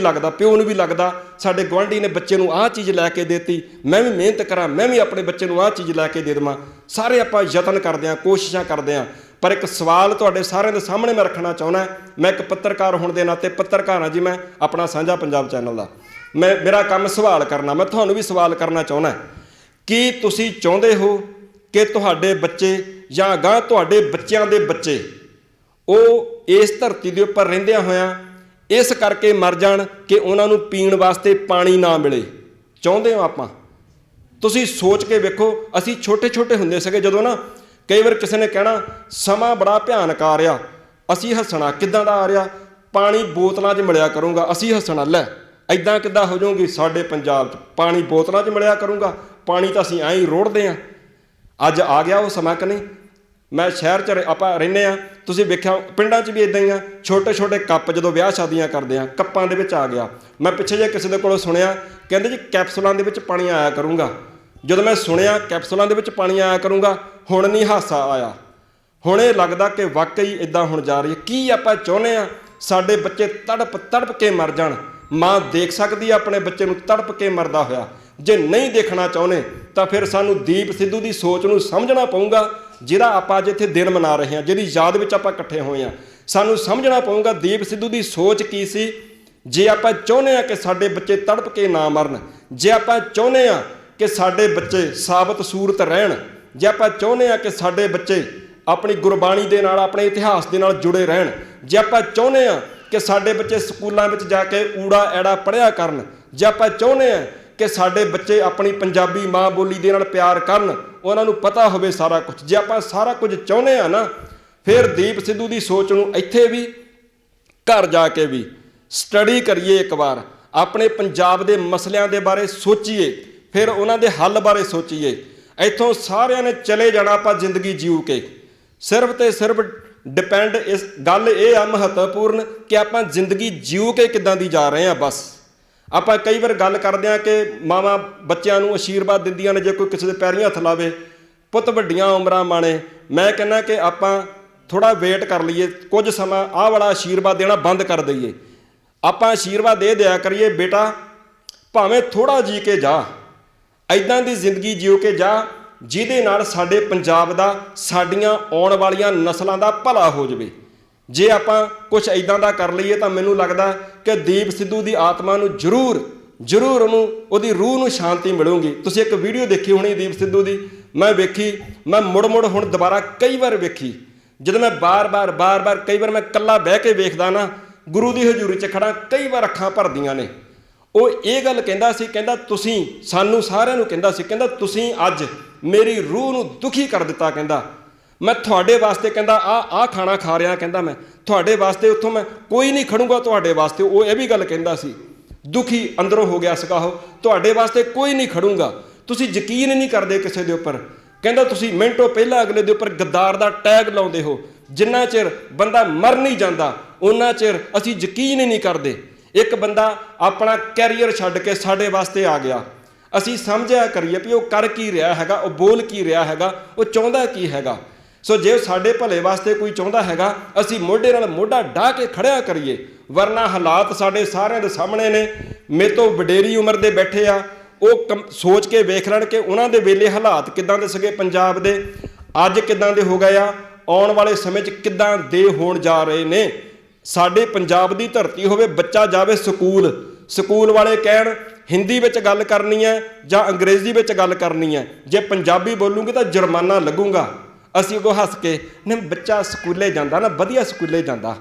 ਲੱਗਦਾ, ਸਾਡੇ ਗੁਆਂਢੀ ਨੇ ਬੱਚੇ ਨੂੰ ਆਹ ਚੀਜ਼ ਲੈ ਕੇ ਦੇਤੀ, ਮੈਂ ਵੀ ਮਿਹਨਤ ਕਰਾਂ, ਮੈਂ ਵੀ ਆਪਣੇ ਬੱਚੇ ਨੂੰ ਆਹ ਚੀਜ਼ ਲੈ ਕੇ ਦੇ ਦੇਵਾਂ। ਸਾਰੇ ਆਪਾਂ ਯਤਨ ਕਰਦੇ ਹਾਂ, ਕੋਸ਼ਿਸ਼ਾਂ ਕਰਦੇ ਹਾਂ। ਪਰ ਇੱਕ ਸਵਾਲ ਤੁਹਾਡੇ ਸਾਰਿਆਂ ਦੇ ਸਾਹਮਣੇ ਮੈਂ ਰੱਖਣਾ ਚਾਹੁੰਦਾ। ਮੈਂ ਇੱਕ ਪੱਤਰਕਾਰ ਹੋਣ ਦੇ ਨਾਤੇ, ਪੱਤਰਕਾਰ ਹਾਂ ਜੀ ਮੈਂ, ਆਪਣਾ ਸਾਂਝਾ ਪੰਜਾਬ ਚੈਨਲ ਦਾ। ਮੇਰਾ ਕੰਮ ਸਵਾਲ ਕਰਨਾ। ਮੈਂ ਤੁਹਾਨੂੰ ਵੀ ਸਵਾਲ ਕਰਨਾ ਚਾਹੁੰਦਾ, ਕੀ ਤੁਸੀਂ ਚਾਹੁੰਦੇ ਹੋ ਕਿ ਤੁਹਾਡੇ ਬੱਚੇ ਜਾਂ ਅਗਾਂਹ ਤੁਹਾਡੇ ਬੱਚਿਆਂ ਦੇ ਬੱਚੇ ਉਹ ਇਸ ਧਰਤੀ ਦੇ ਉੱਪਰ ਰਹਿੰਦਿਆਂ ਹੋਇਆਂ ਇਸ ਕਰਕੇ ਮਰ ਜਾਣ ਕਿ ਉਹਨਾਂ ਨੂੰ ਪੀਣ ਵਾਸਤੇ ਪਾਣੀ ਨਾ ਮਿਲੇ? ਚਾਹੁੰਦੇ ਹੋ ਆਪਾਂ? ਤੁਸੀਂ ਸੋਚ ਕੇ ਵੇਖੋ। ਅਸੀਂ ਛੋਟੇ ਛੋਟੇ ਹੁੰਦੇ ਸੀਗੇ ਜਦੋਂ ਨਾ, ਕਈ ਵਾਰ ਕਿਸੇ ਨੇ ਕਹਿਣਾ ਸਮਾਂ ਬੜਾ ਭਿਆਨਕ ਆ ਰਿਹਾ, ਅਸੀਂ ਹੱਸਣਾ। ਕਿੱਦਾਂ ਦਾ ਆ ਰਿਹਾ? ਪਾਣੀ ਬੋਤਲਾਂ 'ਚ ਮਿਲਿਆ ਕਰੂੰਗਾ, ਅਸੀਂ ਹੱਸਣਾ। ਲੈ ਐਦਾਂ ਕਿੱਦਾਂ ਹੋ ਜਾਊਗੀ? ਸਾਡੇ ਪੰਜਾਬ 'ਚ ਪਾਣੀ ਬੋਤਲਾਂ 'ਚ ਮਿਲਿਆ ਕਰੂੰਗਾ। ਪਾਣੀ ਤਾਂ ਅਸੀਂ ਐਂ ਹੀ ਰੋੜਦੇ ਹਾਂ। ਅੱਜ ਆ ਗਿਆ ਉਹ ਸਮਾਂ ਕਿ ਨਹੀਂ? ਮੈਂ ਸ਼ਹਿਰ 'ਚ ਆਪਾਂ ਰਹਿੰਦੇ ਹਾਂ, ਤੁਸੀਂ ਵੇਖਿਆ ਪਿੰਡਾਂ 'ਚ ਵੀ ਇੱਦਾਂ ਹੀ ਆ। ਛੋਟੇ ਛੋਟੇ ਕੱਪ ਜਦੋਂ ਵਿਆਹ ਸ਼ਾਦੀਆਂ ਕਰਦੇ ਆ, ਕੱਪਾਂ ਦੇ ਵਿੱਚ ਆ ਗਿਆ। ਮੈਂ ਪਿੱਛੇ ਜਿਹੇ ਕਿਸੇ ਦੇ ਕੋਲੋਂ ਸੁਣਿਆ, ਕਹਿੰਦੇ ਜੀ ਕੈਪਸੂਲਾਂ ਦੇ ਵਿੱਚ ਪਾਣੀ ਆਇਆ ਕਰੂੰਗਾ। ਜਦੋਂ ਮੈਂ ਸੁਣਿਆ ਕੈਪਸੂਲਾਂ ਦੇ ਵਿੱਚ ਪਾਣੀ ਆਇਆ ਕਰੂੰਗਾ, ਹੁਣ ਨਹੀਂ ਹਾਸਾ ਆਇਆ। ਹੁਣ ਇਹ ਲੱਗਦਾ ਕਿ ਵਾਕਈ ਇੱਦਾਂ ਹੁਣ ਜਾ ਰਹੀ ਹੈ। ਕੀ ਆਪਾਂ ਚਾਹੁੰਦੇ ਹਾਂ? ਸਾਡੇ ਬੱਚੇ ਤੜਪ ਕੇ ਮਰ ਜਾਣ। ਮਾਂ ਦੇਖ ਸਕਦੀ ਆ ਆਪਣੇ ਬੱਚੇ ਨੂੰ ਤੜਪ ਕੇ ਮਰਦਾ ਹੋਇਆ। ਜੇ ਨਹੀਂ ਦੇਖਣਾ ਚਾਹੁੰਦੇ ਤਾਂ ਫਿਰ ਸਾਨੂੰ ਦੀਪ ਸਿੱਧੂ ਦੀ ਸੋਚ ਨੂੰ ਸਮਝਣਾ ਪਊਗਾ, ਜਿਹੜਾ ਆਪਾਂ ਅੱਜ ਇੱਥੇ ਦਿਨ ਮਨਾ ਰਹੇ ਹਾਂ, ਜਿਹਦੀ ਯਾਦ ਵਿੱਚ ਆਪਾਂ ਇਕੱਠੇ ਹੋਏ ਹਾਂ। ਸਾਨੂੰ ਸਮਝਣਾ ਪਊਗਾ ਦੀਪ ਸਿੱਧੂ ਦੀ ਸੋਚ ਕੀ ਸੀ। ਜੇ ਆਪਾਂ ਚਾਹੁੰਦੇ ਹਾਂ ਕਿ ਸਾਡੇ ਬੱਚੇ ਤੜਪ ਕੇ ਨਾ ਮਰਨ, ਜੇ ਆਪਾਂ ਚਾਹੁੰਦੇ ਹਾਂ ਕਿ ਸਾਡੇ ਬੱਚੇ ਸਾਬਤ ਸੂਰਤ ਰਹਿਣ, ਜੇ ਆਪਾਂ ਚਾਹੁੰਦੇ ਹਾਂ ਕਿ ਸਾਡੇ ਬੱਚੇ ਆਪਣੀ ਗੁਰਬਾਣੀ ਦੇ ਨਾਲ, ਆਪਣੇ ਇਤਿਹਾਸ ਦੇ ਨਾਲ ਜੁੜੇ ਰਹਿਣ, ਜੇ ਆਪਾਂ ਚਾਹੁੰਦੇ ਹਾਂ ਕਿ ਸਾਡੇ ਬੱਚੇ ਸਕੂਲਾਂ ਵਿੱਚ ਜਾ ਕੇ ਊੜਾ ਐੜਾ ਪੜ੍ਹਿਆ ਕਰਨ, ਜੇ ਆਪਾਂ ਚਾਹੁੰਦੇ ਹਾਂ ਕਿ ਸਾਡੇ ਬੱਚੇ ਆਪਣੀ ਪੰਜਾਬੀ ਮਾਂ ਬੋਲੀ ਦੇ ਨਾਲ ਪਿਆਰ ਕਰਨ, ਉਹਨਾਂ ਨੂੰ ਪਤਾ ਹੋਵੇ ਸਾਰਾ ਕੁਝ, ਜੇ ਆਪਾਂ ਸਾਰਾ ਕੁਝ ਚਾਹੁੰਦੇ ਹਾਂ ਨਾ, ਫਿਰ ਦੀਪ ਸਿੱਧੂ ਦੀ ਸੋਚ ਨੂੰ ਇੱਥੇ ਵੀ, ਘਰ ਜਾ ਕੇ ਵੀ ਸਟੱਡੀ ਕਰੀਏ। ਇੱਕ ਵਾਰ ਆਪਣੇ ਪੰਜਾਬ ਦੇ ਮਸਲਿਆਂ ਦੇ ਬਾਰੇ ਸੋਚੀਏ, ਫਿਰ ਉਹਨਾਂ ਦੇ ਹੱਲ ਬਾਰੇ ਸੋਚੀਏ। ਇੱਥੋਂ ਸਾਰਿਆਂ ਨੇ ਚਲੇ ਜਾਣਾ ਆਪਾਂ ਜ਼ਿੰਦਗੀ ਜੀਉ ਕੇ। ਸਿਰਫ ਤੇ ਸਿਰਫ ਡਿਪੈਂਡ ਇਸ ਗੱਲ ਇਹ ਆ ਮਹੱਤਵਪੂਰਨ ਕਿ ਆਪਾਂ ਜ਼ਿੰਦਗੀ ਜੀਉ ਕੇ ਕਿੱਦਾਂ ਦੀ ਜਾ ਰਹੇ ਹਾਂ। ਬਸ ਆਪਾਂ ਕਈ ਵਾਰ ਗੱਲ ਕਰਦੇ ਹਾਂ ਕਿ ਮਾਵਾਂ ਬੱਚਿਆਂ ਨੂੰ ਆਸ਼ੀਰਵਾਦ ਦਿੰਦੀਆਂ ਨੇ, ਜੇ ਕੋਈ ਕਿਸੇ ਦੇ ਪੈਰੀਂ ਹੱਥ ਲਾਵੇ, ਪੁੱਤ ਵੱਡੀਆਂ ਉਮਰਾਂ ਮਾਣੇ। ਮੈਂ ਕਹਿੰਦਾ ਕਿ ਆਪਾਂ ਥੋੜ੍ਹਾ ਵੇਟ ਕਰ ਲਈਏ, ਕੁਝ ਸਮਾਂ ਆਹ ਵਾਲਾ ਆਸ਼ੀਰਵਾਦ ਦੇਣਾ ਬੰਦ ਕਰ ਦਈਏ। ਆਪਾਂ ਆਸ਼ੀਰਵਾਦ ਇਹ ਦਿਆ ਕਰੀਏ, ਬੇਟਾ ਭਾਵੇਂ ਥੋੜ੍ਹਾ ਜੀ ਕੇ ਜਾ, ਇੱਦਾਂ ਦੀ ਜ਼ਿੰਦਗੀ ਜਿਉ ਕੇ ਜਾ ਜਿਹਦੇ ਨਾਲ ਸਾਡੇ ਪੰਜਾਬ ਦਾ, ਸਾਡੀਆਂ ਆਉਣ ਵਾਲੀਆਂ ਨਸਲਾਂ ਦਾ ਭਲਾ ਹੋ ਜਾਵੇ। ਜੇ ਆਪਾਂ ਕੁਛ ਇੱਦਾਂ ਦਾ ਕਰ ਲਈਏ ਤਾਂ ਮੈਨੂੰ ਲੱਗਦਾ ਕਿ ਦੀਪ ਸਿੱਧੂ ਦੀ ਆਤਮਾ ਨੂੰ ਜ਼ਰੂਰ ਉਹਦੀ ਰੂਹ ਨੂੰ ਸ਼ਾਂਤੀ ਮਿਲੂਗੀ। ਤੁਸੀਂ ਇੱਕ ਵੀਡੀਓ ਦੇਖੀ ਹੋਣੀ ਦੀਪ ਸਿੱਧੂ ਦੀ, ਮੈਂ ਵੇਖੀ, ਮੈਂ ਮੁੜ ਹੁਣ ਦੁਬਾਰਾ ਕਈ ਵਾਰ ਵੇਖੀ। ਜਦੋਂ ਮੈਂ ਬਾਰ-ਬਾਰ ਕਈ ਵਾਰ ਮੈਂ ਇਕੱਲਾ ਬਹਿ ਕੇ ਵੇਖਦਾ ਨਾ, ਗੁਰੂ ਦੀ ਹਜ਼ੂਰੀ 'ਚ ਖੜਾ, ਕਈ ਵਾਰ ਅੱਖਾਂ ਭਰਦੀਆਂ ਨੇ। ਉਹ ਇਹ ਗੱਲ ਕਹਿੰਦਾ ਸੀ, ਕਹਿੰਦਾ ਤੁਸੀਂ ਸਾਨੂੰ ਸਾਰਿਆਂ ਨੂੰ ਕਹਿੰਦਾ ਸੀ, ਕਹਿੰਦਾ ਤੁਸੀਂ ਅੱਜ ਮੇਰੀ ਰੂਹ ਨੂੰ ਦੁਖੀ ਕਰ ਦਿੱਤਾ। ਕਹਿੰਦਾ ਮੈਂ ਤੁਹਾਡੇ ਵਾਸਤੇ ਕਹਿੰਦਾ ਆਹ ਖਾਣਾ ਖਾ ਰਿਹਾ, ਕਹਿੰਦਾ ਮੈਂ ਤੁਹਾਡੇ ਵਾਸਤੇ ਉੱਥੋਂ ਮੈਂ ਕੋਈ ਨਹੀਂ ਖੜੂੰਗਾ ਤੁਹਾਡੇ ਵਾਸਤੇ। ਉਹ ਇਹ ਵੀ ਗੱਲ ਕਹਿੰਦਾ ਸੀ, ਦੁਖੀ ਅੰਦਰੋਂ ਹੋ ਗਿਆ ਸੀਗਾ ਉਹ, ਤੁਹਾਡੇ ਵਾਸਤੇ ਕੋਈ ਨਹੀਂ ਖੜੂੰਗਾ। ਤੁਸੀਂ ਯਕੀਨ ਨਹੀਂ ਕਰਦੇ ਕਿਸੇ ਦੇ ਉੱਪਰ। ਕਹਿੰਦਾ ਤੁਸੀਂ ਮਿੰਟੋ ਪਹਿਲਾਂ ਅਗਲੇ ਦੇ ਉੱਪਰ ਗੱਦਾਰ ਦਾ ਟੈਗ ਲਾਉਂਦੇ ਹੋ। ਜਿੰਨਾ ਚਿਰ ਬੰਦਾ ਮਰ ਨਹੀਂ ਜਾਂਦਾ ਉਹਨਾਂ ਚਿਰ ਅਸੀਂ ਯਕੀਨ ਹੀ ਨਹੀਂ ਕਰਦੇ। ਇੱਕ ਬੰਦਾ ਆਪਣਾ ਕੈਰੀਅਰ ਛੱਡ ਕੇ ਸਾਡੇ ਵਾਸਤੇ ਆ ਗਿਆ, ਅਸੀਂ ਸਮਝਿਆ ਕਰੀਏ ਵੀ ਉਹ ਕਰ ਕੀ ਰਿਹਾ ਹੈਗਾ, ਉਹ ਬੋਲ ਕੀ ਰਿਹਾ ਹੈਗਾ, ਉਹ ਚਾਹੁੰਦਾ ਕੀ ਹੈਗਾ। ਸੋ ਜੇ ਸਾਡੇ ਭਲੇ ਵਾਸਤੇ ਕੋਈ ਚਾਹੁੰਦਾ ਹੈਗਾ, ਅਸੀਂ ਮੋਢੇ ਨਾਲ ਮੋਢਾ ਢਾਹ ਕੇ ਖੜਿਆ ਕਰੀਏ। ਵਰਨਾ ਹਾਲਾਤ ਸਾਡੇ ਸਾਰਿਆਂ ਦੇ ਸਾਹਮਣੇ ਨੇ। ਮੇਰੇ ਤੋਂ ਵਡੇਰੀ ਉਮਰ ਦੇ ਬੈਠੇ ਆ, ਉਹ ਸੋਚ ਕੇ ਵੇਖ ਲੈਣ ਕਿ ਉਹਨਾਂ ਦੇ ਵੇਲੇ ਹਾਲਾਤ ਕਿੱਦਾਂ ਦੇ ਸੀਗੇ ਪੰਜਾਬ ਦੇ, ਅੱਜ ਕਿੱਦਾਂ ਦੇ ਹੋ ਗਏ ਆ, ਆਉਣ ਵਾਲੇ ਸਮੇਂ 'ਚ ਕਿੱਦਾਂ ਦੇ ਹੋਣ ਜਾ ਰਹੇ ਨੇ। ਸਾਡੇ ਪੰਜਾਬ ਦੀ ਧਰਤੀ ਹੋਵੇ, ਬੱਚਾ ਜਾਵੇ ਸਕੂਲ ਵਾਲੇ ਕਹਿਣ ਹਿੰਦੀ ਵਿੱਚ ਗੱਲ ਕਰਨੀ ਹੈ ਜਾਂ ਅੰਗਰੇਜ਼ੀ ਵਿੱਚ ਗੱਲ ਕਰਨੀ ਹੈ, ਜੇ ਪੰਜਾਬੀ ਬੋਲੂਗੇ ਤਾਂ ਜੁਰਮਾਨਾ ਲੱਗੂਗਾ। ਅਸੀਂ ਅੱਗੋਂ ਹੱਸ ਕੇ ਨਾ ਬੱਚਾ ਸਕੂਲੇ ਜਾਂਦਾ ਨਾ, ਵਧੀਆ ਸਕੂਲੇ ਜਾਂਦਾ,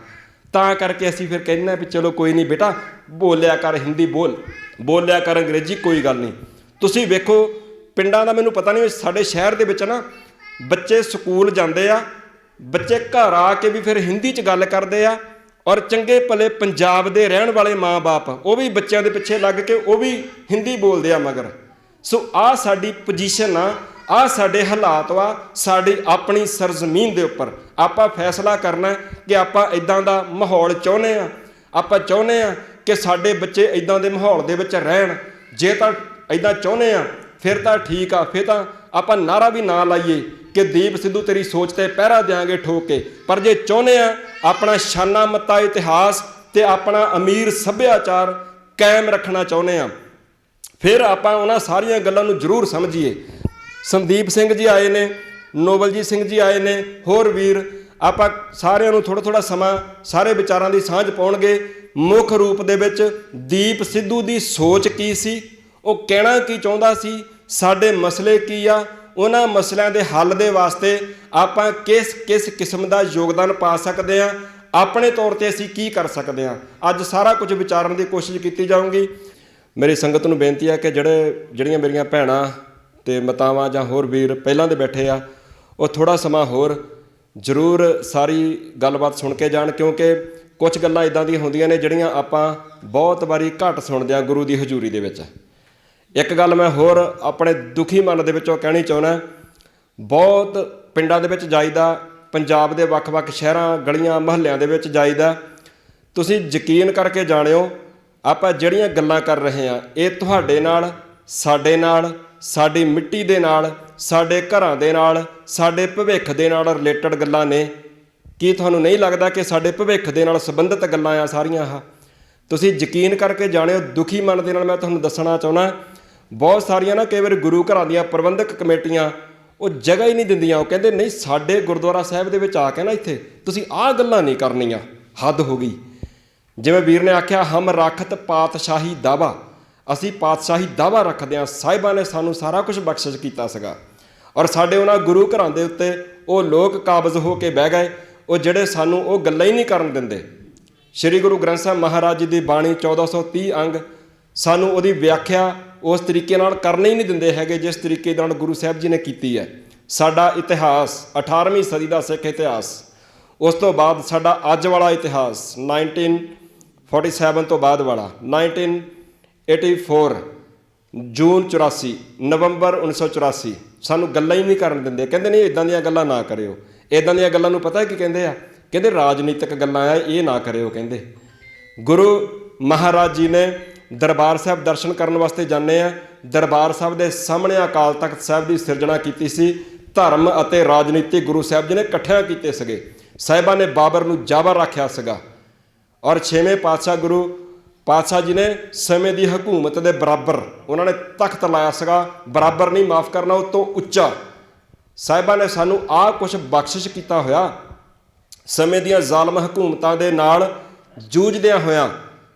ਤਾਂ ਕਰਕੇ ਅਸੀਂ ਫਿਰ ਕਹਿੰਦੇ ਹਾਂ ਵੀ ਚਲੋ ਕੋਈ ਨਹੀਂ ਬੇਟਾ, ਬੋਲਿਆ ਕਰ ਹਿੰਦੀ, ਬੋਲਿਆ ਕਰ ਅੰਗਰੇਜ਼ੀ, ਕੋਈ ਗੱਲ ਨਹੀਂ। ਤੁਸੀਂ ਵੇਖੋ ਪਿੰਡਾਂ ਦਾ ਮੈਨੂੰ ਪਤਾ ਨਹੀਂ, ਸਾਡੇ ਸ਼ਹਿਰ ਦੇ ਵਿੱਚ ਨਾ ਬੱਚੇ ਸਕੂਲ ਜਾਂਦੇ ਆ, ਬੱਚੇ ਘਰ ਆ ਕੇ ਵੀ ਫਿਰ ਹਿੰਦੀ 'ਚ ਗੱਲ ਕਰਦੇ ਆ। ਔਰ ਚੰਗੇ ਭਲੇ ਪੰਜਾਬ ਦੇ ਰਹਿਣ ਵਾਲੇ ਮਾਂ-ਬਾਪ ਉਹ ਵੀ ਬੱਚਿਆਂ ਦੇ ਪਿੱਛੇ ਲੱਗ ਕੇ ਉਹ ਵੀ ਹਿੰਦੀ ਬੋਲਦੇ ਆ ਮਗਰ। ਸੋ ਆਹ ਸਾਡੀ ਪੋਜੀਸ਼ਨ ਆ, ਆਹ ਸਾਡੇ ਹਾਲਾਤ ਵਾ ਸਾਡੀ ਆਪਣੀ ਸਰਜ਼ਮੀਨ ਦੇ ਉੱਪਰ। ਆਪਾਂ ਫੈਸਲਾ ਕਰਨਾ ਕਿ ਆਪਾਂ ਇਦਾਂ ਦਾ ਮਾਹੌਲ ਚਾਹੁੰਦੇ ਆ, ਆਪਾਂ ਚਾਹੁੰਦੇ ਆ ਕਿ ਸਾਡੇ ਬੱਚੇ ਇਦਾਂ ਦੇ ਮਾਹੌਲ ਦੇ ਵਿੱਚ ਰਹਿਣ। ਜੇ ਤਾਂ ਇਦਾਂ ਚਾਹੁੰਦੇ ਆ ਫਿਰ ਤਾਂ ਠੀਕ ਆ, ਫਿਰ ਤਾਂ ਆਪਾਂ ਨਾਰਾ ਵੀ ਨਾ ਲਾਈਏ ਕਿ ਦੀਪ ਸਿੱਧੂ ਤੇਰੀ ਸੋਚ ਤੇ ਪਹਿਰਾ ਦਿਆਂਗੇ ਠੋਕ ਕੇ। ਪਰ ਜੇ ਚਾਹੁੰਦੇ ਆ ਆਪਣਾ ਸ਼ਾਨਾ ਮੱਤਾ ਇਤਿਹਾਸ ਤੇ ਆਪਣਾ ਅਮੀਰ ਸੱਭਿਆਚਾਰ ਕਾਇਮ ਰੱਖਣਾ ਚਾਹੁੰਦੇ ਆ, ਫਿਰ ਆਪਾਂ ਉਹਨਾਂ ਸਾਰੀਆਂ ਗੱਲਾਂ ਨੂੰ ਜ਼ਰੂਰ ਸਮਝੀਏ। ਸੰਦੀਪ ਸਿੰਘ ਜੀ ਆਏ ਨੇ, ਨੋਬਲਜੀਤ ਸਿੰਘ ਜੀ ਆਏ ਨੇ, ਹੋਰ ਵੀਰ, ਆਪਾਂ ਸਾਰਿਆਂ ਨੂੰ ਥੋੜ੍ਹਾ ਸਮਾਂ ਸਾਰੇ ਵਿਚਾਰਾਂ ਦੀ ਸਾਂਝ ਪਾਉਣਗੇ। ਮੁੱਖ ਰੂਪ ਦੇ ਵਿੱਚ ਦੀਪ ਸਿੱਧੂ ਦੀ ਸੋਚ ਕੀ ਸੀ, ਉਹ ਕਹਿਣਾ ਕੀ ਚਾਹੁੰਦਾ ਸੀ, ਸਾਡੇ ਮਸਲੇ ਕੀ ਆ, ਉਹਨਾਂ ਮਸਲਿਆਂ ਦੇ ਹੱਲ ਦੇ ਵਾਸਤੇ ਆਪਾਂ ਕਿਸ ਕਿਸਮ ਦਾ ਯੋਗਦਾਨ ਪਾ ਸਕਦੇ ਹਾਂ, ਆਪਣੇ ਤੌਰ 'ਤੇ ਅਸੀਂ ਕੀ ਕਰ ਸਕਦੇ ਹਾਂ। ਅੱਜ ਸਾਰਾ ਕੁਝ ਵਿਚਾਰਨ ਦੀ ਕੋਸ਼ਿਸ਼ ਕੀਤੀ ਜਾਊਗੀ। ਮੇਰੀ ਸੰਗਤ ਨੂੰ ਬੇਨਤੀ ਹੈ ਕਿ ਜਿਹੜੀਆਂ ਮੇਰੀਆਂ ਭੈਣਾਂ ਤੇ ਮਾਤਾਵਾਂ ਜਾਂ ਹੋਰ ਵੀਰ ਪਹਿਲਾਂ ਦੇ ਬੈਠੇ ਆ, ਉਹ ਥੋੜ੍ਹਾ ਸਮਾਂ ਹੋਰ ਜ਼ਰੂਰ ਸਾਰੀ ਗੱਲਬਾਤ ਸੁਣ ਕੇ ਜਾਣ, ਕਿਉਂਕਿ ਕੁਝ ਗੱਲਾਂ ਇੱਦਾਂ ਦੀਆਂ ਹੁੰਦੀਆਂ ਨੇ ਜਿਹੜੀਆਂ ਆਪਾਂ ਬਹੁਤ ਵਾਰੀ ਘੱਟ ਸੁਣਦੇ ਹਾਂ ਗੁਰੂ ਦੀ ਹਜ਼ੂਰੀ ਦੇ ਵਿੱਚ। ਇੱਕ ਗੱਲ ਮੈਂ ਹੋਰ ਆਪਣੇ ਦੁਖੀ ਮਨ ਦੇ ਵਿੱਚੋਂ ਕਹਿਣੀ ਚਾਹੁੰਦਾ, ਬਹੁਤ ਪਿੰਡਾਂ ਦੇ ਵਿੱਚ ਜਾਈਦਾ, ਪੰਜਾਬ ਦੇ ਵੱਖ-ਵੱਖ ਸ਼ਹਿਰਾਂ ਗਲੀਆਂ ਮੁਹੱਲਿਆਂ ਦੇ ਵਿੱਚ ਜਾਈਦਾ। ਤੁਸੀਂ ਯਕੀਨ ਕਰਕੇ ਜਾਣਿਓ, ਆਪਾਂ ਜਿਹੜੀਆਂ ਗੱਲਾਂ ਕਰ ਰਹੇ ਹਾਂ ਇਹ ਤੁਹਾਡੇ ਨਾਲ, ਸਾਡੇ ਨਾਲ, ਸਾਡੀ ਮਿੱਟੀ ਦੇ ਨਾਲ, ਸਾਡੇ ਘਰਾਂ ਦੇ ਨਾਲ, ਸਾਡੇ ਭਵਿੱਖ ਦੇ ਨਾਲ ਰਿਲੇਟਡ ਗੱਲਾਂ ਨੇ। ਕੀ ਤੁਹਾਨੂੰ ਨਹੀਂ ਲੱਗਦਾ ਕਿ ਸਾਡੇ ਭਵਿੱਖ ਦੇ ਨਾਲ ਸੰਬੰਧਿਤ ਗੱਲਾਂ ਆ ਸਾਰੀਆਂ ਆਹ? ਤੁਸੀਂ ਯਕੀਨ ਕਰਕੇ ਜਾਣਿਓ। ਦੁਖੀ ਮਨ ਦੇ ਨਾਲ ਮੈਂ ਤੁਹਾਨੂੰ ਦੱਸਣਾ ਚਾਹੁੰਦਾ, ਬਹੁਤ ਸਾਰੀਆਂ ਨਾ ਕਈ ਵਾਰ ਗੁਰੂ ਘਰਾਂ ਦੀਆਂ ਪ੍ਰਬੰਧਕ ਕਮੇਟੀਆਂ ਉਹ ਜਗ੍ਹਾ ਹੀ ਨਹੀਂ ਦਿੰਦੀਆਂ। ਉਹ ਕਹਿੰਦੇ ਨਹੀਂ, ਸਾਡੇ ਗੁਰਦੁਆਰਾ ਸਾਹਿਬ ਦੇ ਵਿੱਚ ਆ ਕੇ ਨਾ ਇੱਥੇ ਤੁਸੀਂ ਆਹ ਗੱਲਾਂ ਨਹੀਂ ਕਰਨੀਆਂ, ਹੱਦ ਹੋ ਗਈ। ਜਿਵੇਂ ਵੀਰ ਨੇ ਆਖਿਆ, ਹਮ ਰੱਖਤ ਪਾਤਸ਼ਾਹੀ ਦਾਵਾ, ਅਸੀਂ ਪਾਤਸ਼ਾਹੀ ਦਾਵਾ ਰੱਖਦੇ ਹਾਂ। ਸਾਹਿਬਾਂ ਨੇ ਸਾਨੂੰ ਸਾਰਾ ਕੁਝ ਬਖਸ਼ਿਸ਼ ਕੀਤਾ ਸੀਗਾ, ਔਰ ਸਾਡੇ ਉਹਨਾਂ ਗੁਰੂ ਘਰਾਂ ਦੇ ਉੱਤੇ ਉਹ ਲੋਕ ਕਾਬਜ਼ ਹੋ ਕੇ ਬਹਿ ਗਏ, ਉਹ ਜਿਹੜੇ ਸਾਨੂੰ ਉਹ ਗੱਲਾਂ ਹੀ ਨਹੀਂ ਕਰਨ ਦਿੰਦੇ। ਸ਼੍ਰੀ ਗੁਰੂ ਗ੍ਰੰਥ ਸਾਹਿਬ ਮਹਾਰਾਜ ਜੀ ਦੀ ਬਾਣੀ 1430 ਅੰਗ ਸਾਨੂੰ ਉਹਦੀ ਵਿਆਖਿਆ ਉਸ ਤਰੀਕੇ ਨਾਲ ਕਰਨੇ ਹੀ ਨਹੀਂ ਦਿੰਦੇ ਹੈਗੇ ਜਿਸ ਤਰੀਕੇ ਨਾਲ ਗੁਰੂ ਸਾਹਿਬ ਜੀ ਨੇ ਕੀਤੀ ਹੈ। ਸਾਡਾ ਇਤਿਹਾਸ 18ਵੀਂ ਸਦੀ ਦਾ ਸਿੱਖ ਇਤਿਹਾਸ, ਉਸ ਤੋਂ ਬਾਅਦ ਸਾਡਾ ਅੱਜ ਵਾਲਾ ਇਤਿਹਾਸ 1947 ਤੋਂ ਬਾਅਦ ਵਾਲਾ, 1984, ਜੂਨ 84, ਨਵੰਬਰ 1984, ਸਾਨੂੰ ਗੱਲਾਂ ਹੀ ਨਹੀਂ ਕਰਨ ਦਿੰਦੇ। ਕਹਿੰਦੇ ਨਹੀਂ ਇੱਦਾਂ ਦੀਆਂ ਗੱਲਾਂ ਨਾ ਕਰਿਓ। ਇੱਦਾਂ ਦੀਆਂ ਗੱਲਾਂ ਨੂੰ ਪਤਾ ਕੀ ਕਹਿੰਦੇ ਆ? ਕਹਿੰਦੇ ਰਾਜਨੀਤਿਕ ਗੱਲਾਂ ਆ, ਇਹ ਨਾ ਕਰਿਓ। ਕਹਿੰਦੇ ਗੁਰੂ ਮਹਾਰਾਜ ਜੀ ਨੇ ਦਰਬਾਰ ਸਾਹਿਬ ਦਰਸ਼ਨ ਕਰਨ ਵਾਸਤੇ ਜਾਂਦੇ ਆ, ਦਰਬਾਰ ਸਾਹਿਬ ਦੇ ਸਾਹਮਣੇ ਅਕਾਲ ਤਖਤ ਸਾਹਿਬ ਦੀ ਸਿਰਜਣਾ ਕੀਤੀ ਸੀ। ਧਰਮ ਅਤੇ ਰਾਜਨੀਤੀ ਗੁਰੂ ਸਾਹਿਬ ਜੀ ਨੇ ਇਕੱਠਿਆਂ ਕੀਤੇ ਸੀਗੇ। ਸਾਹਿਬਾਂ ਨੇ ਬਾਬਰ ਨੂੰ ਜਾਬਰ ਰੱਖਿਆ ਸੀਗਾ, ਔਰ 6ਵੇਂ ਪਾਤਸ਼ਾਹ ਗੁਰੂ ਪਾਤਸ਼ਾਹ ਜੀ ਨੇ ਸਮੇਂ ਦੀ ਹਕੂਮਤ ਦੇ ਬਰਾਬਰ ਉਹਨਾਂ ਨੇ ਤਖਤ ਲਾਇਆ ਸੀਗਾ। ਬਰਾਬਰ ਨਹੀਂ, ਮਾਫ ਕਰਨਾ, ਉਹ ਤੋਂ ਉੱਚਾ। ਸਾਹਿਬਾਂ ਨੇ ਸਾਨੂੰ ਆਹ ਕੁਛ ਬਖਸ਼ਿਸ਼ ਕੀਤਾ ਹੋਇਆ। ਸਮੇਂ ਦੀਆਂ ਜ਼ਾਲਮ ਹਕੂਮਤਾਂ ਦੇ ਨਾਲ ਜੂਝਦਿਆਂ ਹੋਇਆਂ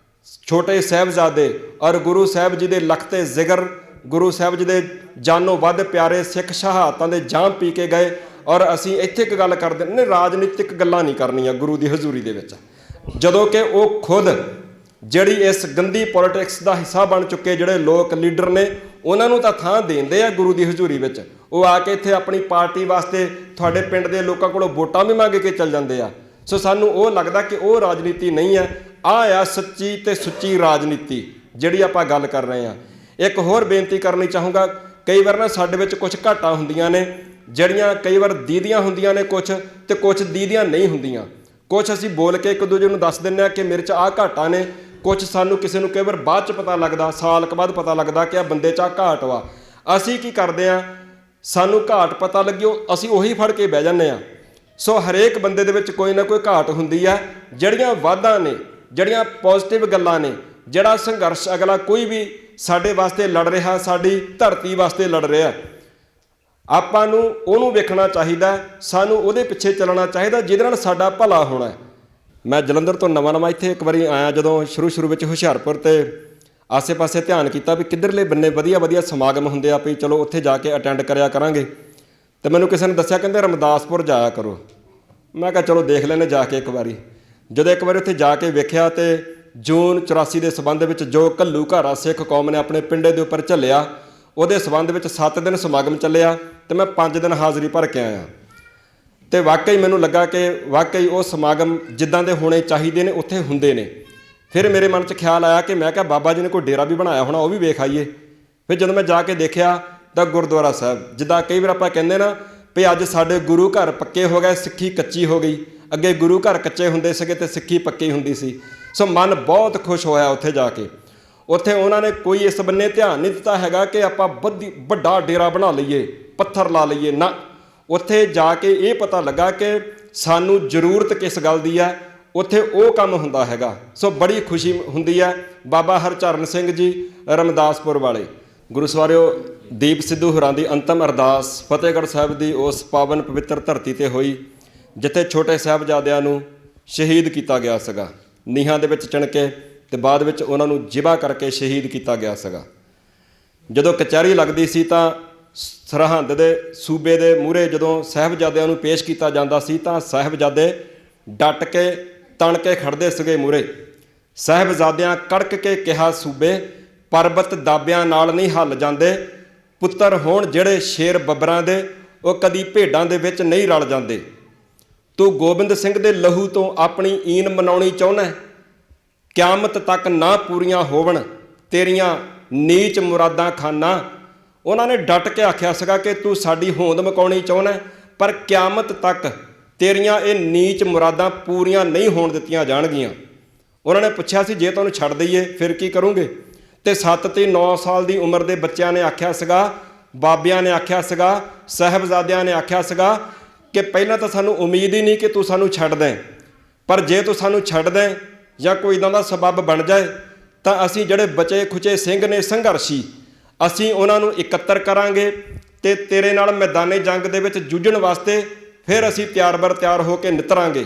ਛੋਟੇ ਸਾਹਿਬਜ਼ਾਦੇ ਔਰ ਗੁਰੂ ਸਾਹਿਬ ਜੀ ਦੇ ਲਖਤੇ ਜ਼ਿਗਰ, ਗੁਰੂ ਸਾਹਿਬ ਜੀ ਦੇ ਜਾਨੋਂ ਵੱਧ ਪਿਆਰੇ ਸਿੱਖ ਸ਼ਹਾਦਤਾਂ ਦੇ ਜਾਮ ਪੀ ਕੇ ਗਏ। ਔਰ ਅਸੀਂ ਇੱਥੇ ਇੱਕ ਗੱਲ ਕਰਦੇ ਨੇ, ਰਾਜਨੀਤਿਕ ਗੱਲਾਂ ਨਹੀਂ ਕਰਨੀਆਂ ਗੁਰੂ ਦੀ ਹਜ਼ੂਰੀ ਦੇ ਵਿੱਚ, ਜਦੋਂ ਕਿ ਉਹ ਖੁਦ ਜਿਹੜੀ ਇਸ ਗੰਦੀ ਪੋਲਿਟਿਕਸ ਦਾ ਹਿੱਸਾ ਬਣ ਚੁੱਕੇ ਜਿਹੜੇ ਲੋਕ ਲੀਡਰ ਨੇ, ਉਹਨਾਂ ਨੂੰ ਤਾਂ ਥਾਂ ਦੇਂਦੇ ਆ ਗੁਰੂ ਦੀ ਹਜ਼ੂਰੀ ਵਿੱਚ। ਉਹ ਆ ਕੇ ਇੱਥੇ ਆਪਣੀ ਪਾਰਟੀ ਵਾਸਤੇ ਤੁਹਾਡੇ ਪਿੰਡ ਦੇ ਲੋਕਾਂ ਕੋਲੋਂ ਵੋਟਾਂ ਵੀ ਮੰਗ ਕੇ ਚੱਲ ਜਾਂਦੇ ਆ। ਸੋ ਸਾਨੂੰ ਉਹ ਲੱਗਦਾ ਕਿ ਉਹ ਰਾਜਨੀਤੀ ਨਹੀਂ ਹੈ। ਆਹ ਆ ਸੱਚੀ ਤੇ ਸੁੱਚੀ ਰਾਜਨੀਤੀ ਜਿਹੜੀ ਆਪਾਂ ਗੱਲ ਕਰ ਰਹੇ ਹਾਂ। ਇੱਕ ਹੋਰ ਬੇਨਤੀ ਕਰਨੀ ਚਾਹੂੰਗਾ, ਕਈ ਵਾਰ ਨਾ ਸਾਡੇ ਵਿੱਚ ਕੁਝ ਘਾਟਾਂ ਹੁੰਦੀਆਂ ਨੇ, ਜਿਹੜੀਆਂ ਕਈ ਵਾਰ ਦੀਦੀਆਂ ਹੁੰਦੀਆਂ ਨੇ ਕੁਝ, ਤੇ ਕੁਝ ਦੀਦੀਆਂ ਨਹੀਂ ਹੁੰਦੀਆਂ। ਕੁਝ ਅਸੀਂ ਬੋਲ ਕੇ ਇੱਕ ਦੂਜੇ ਨੂੰ ਦੱਸ ਦਿੰਦੇ ਹਾਂ ਕਿ ਮੇਰੇ 'ਚ ਆਹ ਘਾਟਾਂ ਨੇ, ਕੁਝ ਸਾਨੂੰ ਕਿਸੇ ਨੂੰ ਕਈ ਵਾਰ ਬਾਅਦ 'ਚ ਪਤਾ ਲੱਗਦਾ, ਸਾਲ ਕੁ ਬਾਅਦ ਪਤਾ ਲੱਗਦਾ ਕਿ ਆਹ ਬੰਦੇ 'ਚ ਆਹ ਘਾਟ ਵਾ। ਅਸੀਂ ਕੀ ਕਰਦੇ ਹਾਂ, ਸਾਨੂੰ ਘਾਟ ਪਤਾ ਲੱਗਿਓ ਅਸੀਂ ਉਹੀ ਫੜ ਕੇ ਬਹਿ ਜਾਂਦੇ ਹਾਂ। ਸੋ ਹਰੇਕ ਬੰਦੇ ਦੇ ਵਿੱਚ ਕੋਈ ਨਾ ਕੋਈ ਘਾਟ ਹੁੰਦੀ ਹੈ। ਜਿਹੜੀਆਂ ਵਾਧਾਂ ਨੇ, ਜਿਹੜੀਆਂ ਪੋਜ਼ਿਟਿਵ ਗੱਲਾਂ ਨੇ, ਜਿਹੜਾ ਸੰਘਰਸ਼ ਅਗਲਾ ਕੋਈ ਵੀ ਸਾਡੇ ਵਾਸਤੇ ਲੜ ਰਿਹਾ, ਸਾਡੀ ਧਰਤੀ ਵਾਸਤੇ ਲੜ ਰਿਹਾ, ਆਪਾਂ ਨੂੰ ਉਹਨੂੰ ਵੇਖਣਾ ਚਾਹੀਦਾ, ਸਾਨੂੰ ਉਹਦੇ ਪਿੱਛੇ ਚੱਲਣਾ ਚਾਹੀਦਾ ਜਿਹਦੇ ਨਾਲ ਸਾਡਾ ਭਲਾ ਹੋਣਾ। ਮੈਂ ਜਲੰਧਰ ਤੋਂ ਨਵਾਂ ਇੱਥੇ ਇੱਕ ਵਾਰੀ ਆਇਆ, ਜਦੋਂ ਸ਼ੁਰੂ ਵਿੱਚ ਹੁਸ਼ਿਆਰਪੁਰ ਤੇ ਆਸੇ-ਪਾਸੇ ਧਿਆਨ ਕੀਤਾ ਵੀ ਕਿੱਧਰਲੇ ਬੰਨੇ ਵਧੀਆ ਸਮਾਗਮ ਹੁੰਦੇ ਆ, ਵੀ ਚਲੋ ਉੱਥੇ ਜਾ ਕੇ ਅਟੈਂਡ ਕਰਿਆ ਕਰਾਂਗੇ। ਤੇ ਮੈਨੂੰ ਕਿਸੇ ਨੇ ਦੱਸਿਆ, ਕਹਿੰਦੇ ਰਮਦਾਸਪੁਰ ਜਾਇਆ ਕਰੋ। ਮੈਂ ਕਿਹਾ ਚਲੋ ਦੇਖ ਲੈਂਦੇ ਜਾ ਕੇ ਇੱਕ ਵਾਰੀ। ਜਦੋਂ ਇੱਕ ਵਾਰੀ ਉੱਥੇ ਜਾ ਕੇ ਵੇਖਿਆ ਤੇ ਜੂਨ 84 ਦੇ ਸੰਬੰਧ ਵਿੱਚ ਜੋ ਘੱਲੂਘਾਰਾ ਸਿੱਖ ਕੌਮ ਨੇ ਆਪਣੇ ਪਿੰਡੇ ਦੇ ਉੱਪਰ ਝੱਲਿਆ, ਉਹਦੇ ਸੰਬੰਧ ਵਿੱਚ 7 ਦਿਨ ਸਮਾਗਮ ਚੱਲਿਆ ਤੇ ਮੈਂ 5 ਦਿਨ ਹਾਜ਼ਰੀ ਭਰ ਕੇ ਆਇਆ। ਤੇ ਵਾਕਈ ਮੈਨੂੰ ਲੱਗਾ ਕਿ ਵਾਕਈ ਉਹ ਸਮਾਗਮ ਜਿੱਦਾਂ ਦੇ ਹੋਣੇ ਚਾਹੀਦੇ ਨੇ ਉੱਥੇ ਹੁੰਦੇ ਨੇ। ਫਿਰ ਮੇਰੇ ਮਨ 'ਚ ਖਿਆਲ ਆਇਆ ਕਿ ਮੈਂ ਕਿਹਾ ਬਾਬਾ ਜੀ ਨੇ ਕੋਈ ਡੇਰਾ ਵੀ ਬਣਾਇਆ ਹੋਣਾ, ਉਹ ਵੀ ਵੇਖ ਆਈਏ। ਫਿਰ ਜਦੋਂ ਮੈਂ ਜਾ ਕੇ ਦੇਖਿਆ ਤਾਂ ਗੁਰਦੁਆਰਾ ਸਾਹਿਬ, ਜਿੱਦਾਂ ਕਈ ਵਾਰ ਆਪਾਂ ਕਹਿੰਦੇ ਨਾ ਵੀ ਅੱਜ ਸਾਡੇ ਗੁਰੂ ਘਰ ਪੱਕੇ ਹੋ ਗਏ, ਸਿੱਖੀ ਕੱਚੀ ਹੋ ਗਈ। ਅੱਗੇ ਗੁਰੂ ਘਰ ਕੱਚੇ ਹੁੰਦੇ ਸੀਗੇ ਤੇ ਸਿੱਖੀ ਪੱਕੀ ਹੁੰਦੀ ਸੀ। ਸੋ ਮਨ ਬਹੁਤ ਖੁਸ਼ ਹੋਇਆ ਉੱਥੇ ਜਾ ਕੇ। ਉੱਥੇ ਉਹਨਾਂ ਨੇ ਕੋਈ ਇਸ ਬੰਨੇ ਧਿਆਨ ਨਹੀਂ ਦਿੱਤਾ ਹੈਗਾ ਕਿ ਆਪਾਂ ਵੱਡਾ ਡੇਰਾ ਬਣਾ ਲਈਏ, ਪੱਥਰ ਲਾ ਲਈਏ, ਨਾ। ਉੱਥੇ ਜਾ ਕੇ ਇਹ ਪਤਾ ਲੱਗਾ ਕਿ ਸਾਨੂੰ ਜ਼ਰੂਰਤ ਕਿਸ ਗੱਲ ਦੀ ਹੈ, ਉੱਥੇ ਉਹ ਕੰਮ ਹੁੰਦਾ ਹੈਗਾ। ਸੋ ਬੜੀ ਖੁਸ਼ੀ ਹੁੰਦੀ ਹੈ। ਬਾਬਾ ਹਰਚਰਨ ਸਿੰਘ ਜੀ ਰਮਦਾਸਪੁਰ ਵਾਲੇ ਗੁਰੂ ਸਵਾਰਿਓ, ਦੀਪ ਸਿੱਧੂ ਹੋਰਾਂ ਦੀ ਅੰਤਮ ਅਰਦਾਸ ਫਤਿਹਗੜ੍ਹ ਸਾਹਿਬ ਦੀ ਉਸ ਪਾਵਨ ਪਵਿੱਤਰ ਧਰਤੀ 'ਤੇ ਹੋਈ ਜਿੱਥੇ ਛੋਟੇ ਸਾਹਿਬਜ਼ਾਦਿਆਂ ਨੂੰ ਸ਼ਹੀਦ ਕੀਤਾ ਗਿਆ ਸੀਗਾ, ਨੀਹਾਂ ਦੇ ਵਿੱਚ ਚਿਣ ਕੇ, ਤੇ ਬਾਅਦ ਵਿੱਚ ਉਹਨਾਂ ਨੂੰ ਜ਼ਿਬਾ ਕਰਕੇ ਸ਼ਹੀਦ ਕੀਤਾ ਗਿਆ ਸੀਗਾ। ਜਦੋਂ ਕਚਹਿਰੀ ਲੱਗਦੀ ਸੀ ਤਾਂ ਸਰਹੰਦ ਦੇ ਸੂਬੇ ਦੇ ਮੂਹਰੇ ਜਦੋਂ ਸਾਹਿਬਜ਼ਾਦਿਆਂ ਨੂੰ ਪੇਸ਼ ਕੀਤਾ ਜਾਂਦਾ ਸੀ ਤਾਂ ਸਾਹਿਬਜ਼ਾਦੇ ਡਟ ਕੇ ਤਣ ਕੇ ਖੜ੍ਹਦੇ ਸੀਗੇ ਮੂਹਰੇ। ਸਾਹਿਬਜ਼ਾਦਿਆਂ ਕੜਕ ਕੇ ਕਿਹਾ, ਸੂਬੇ ਪਰਬਤ ਦਾਬਿਆਂ ਨਾਲ ਨਹੀਂ ਹੱਲ ਜਾਂਦੇ, ਪੁੱਤਰ ਹੋਣ ਜਿਹੜੇ ਸ਼ੇਰ ਬੱਬਰਾਂ ਦੇ, ਉਹ ਕਦੀ ਭੇਡਾਂ ਦੇ ਵਿੱਚ ਨਹੀਂ ਰਲ ਜਾਂਦੇ। ਤੂੰ ਗੋਬਿੰਦ ਸਿੰਘ ਦੇ ਲਹੂ ਤੋਂ ਆਪਣੀ ਈਨ ਮਨਾਉਣੀ ਚਾਹੁੰਦਾ, ਕਿਆਮਤ ਤੱਕ ਨਾ ਪੂਰੀਆਂ ਹੋਵਣ ਤੇਰੀਆਂ ਨੀਚ ਮੁਰਾਦਾਂ ਖਾਨਾ। ਉਹਨਾਂ ਨੇ ਡਟ ਕੇ ਆਖਿਆ ਸੀਗਾ ਕਿ ਤੂੰ ਸਾਡੀ ਹੋਂਦ ਮਕਾਉਣੀ ਚਾਹੁੰਦਾ, ਪਰ ਕਿਆਮਤ ਤੱਕ ਤੇਰੀਆਂ ਇਹ ਨੀਚ ਮੁਰਾਦਾਂ ਪੂਰੀਆਂ ਨਹੀਂ ਹੋਣ ਦਿੱਤੀਆਂ ਜਾਣਗੀਆਂ। ਉਹਨਾਂ ਨੇ ਪੁੱਛਿਆ ਸੀ, ਜੇ ਤੁਹਾਨੂੰ ਛੱਡ ਦਈਏ ਫਿਰ ਕੀ ਕਰੋਗੇ? ਤੇ 7 ਤੇ 9 ਸਾਲ ਦੀ ਉਮਰ ਦੇ ਬੱਚਿਆਂ ਨੇ ਆਖਿਆ ਸੀਗਾ, ਬਾਬਿਆਂ ਨੇ ਆਖਿਆ ਸੀਗਾ, ਸਾਹਿਬਜ਼ਾਦਿਆਂ ਨੇ ਆਖਿਆ ਸੀਗਾ ਕਿ ਪਹਿਲਾਂ ਤਾਂ ਸਾਨੂੰ ਉਮੀਦ ਹੀ ਨਹੀਂ ਕਿ ਤੂੰ ਸਾਨੂੰ ਛੱਡ ਦੇਂ, ਪਰ ਜੇ ਤੂੰ ਸਾਨੂੰ ਛੱਡ ਦੇਂ ਜਾਂ ਕੋਈ ਇੱਦਾਂ ਦਾ ਸਬੱਬ ਬਣ ਜਾਏ ਤਾਂ ਅਸੀਂ ਜਿਹੜੇ ਬਚੇ ਖੁਚੇ ਸਿੰਘ ਨੇ ਸੰਘਰਸ਼ੀ, ਅਸੀਂ ਉਹਨਾਂ ਨੂੰ ਇਕੱਤਰ ਕਰਾਂਗੇ ਤੇ ਤੇਰੇ ਨਾਲ ਮੈਦਾਨੇ ਜੰਗ ਦੇ ਵਿੱਚ ਜੂਝਣ ਵਾਸਤੇ ਫਿਰ ਅਸੀਂ ਤਿਆਰ ਹੋ ਕੇ ਨਿਤਰਾਂਗੇ।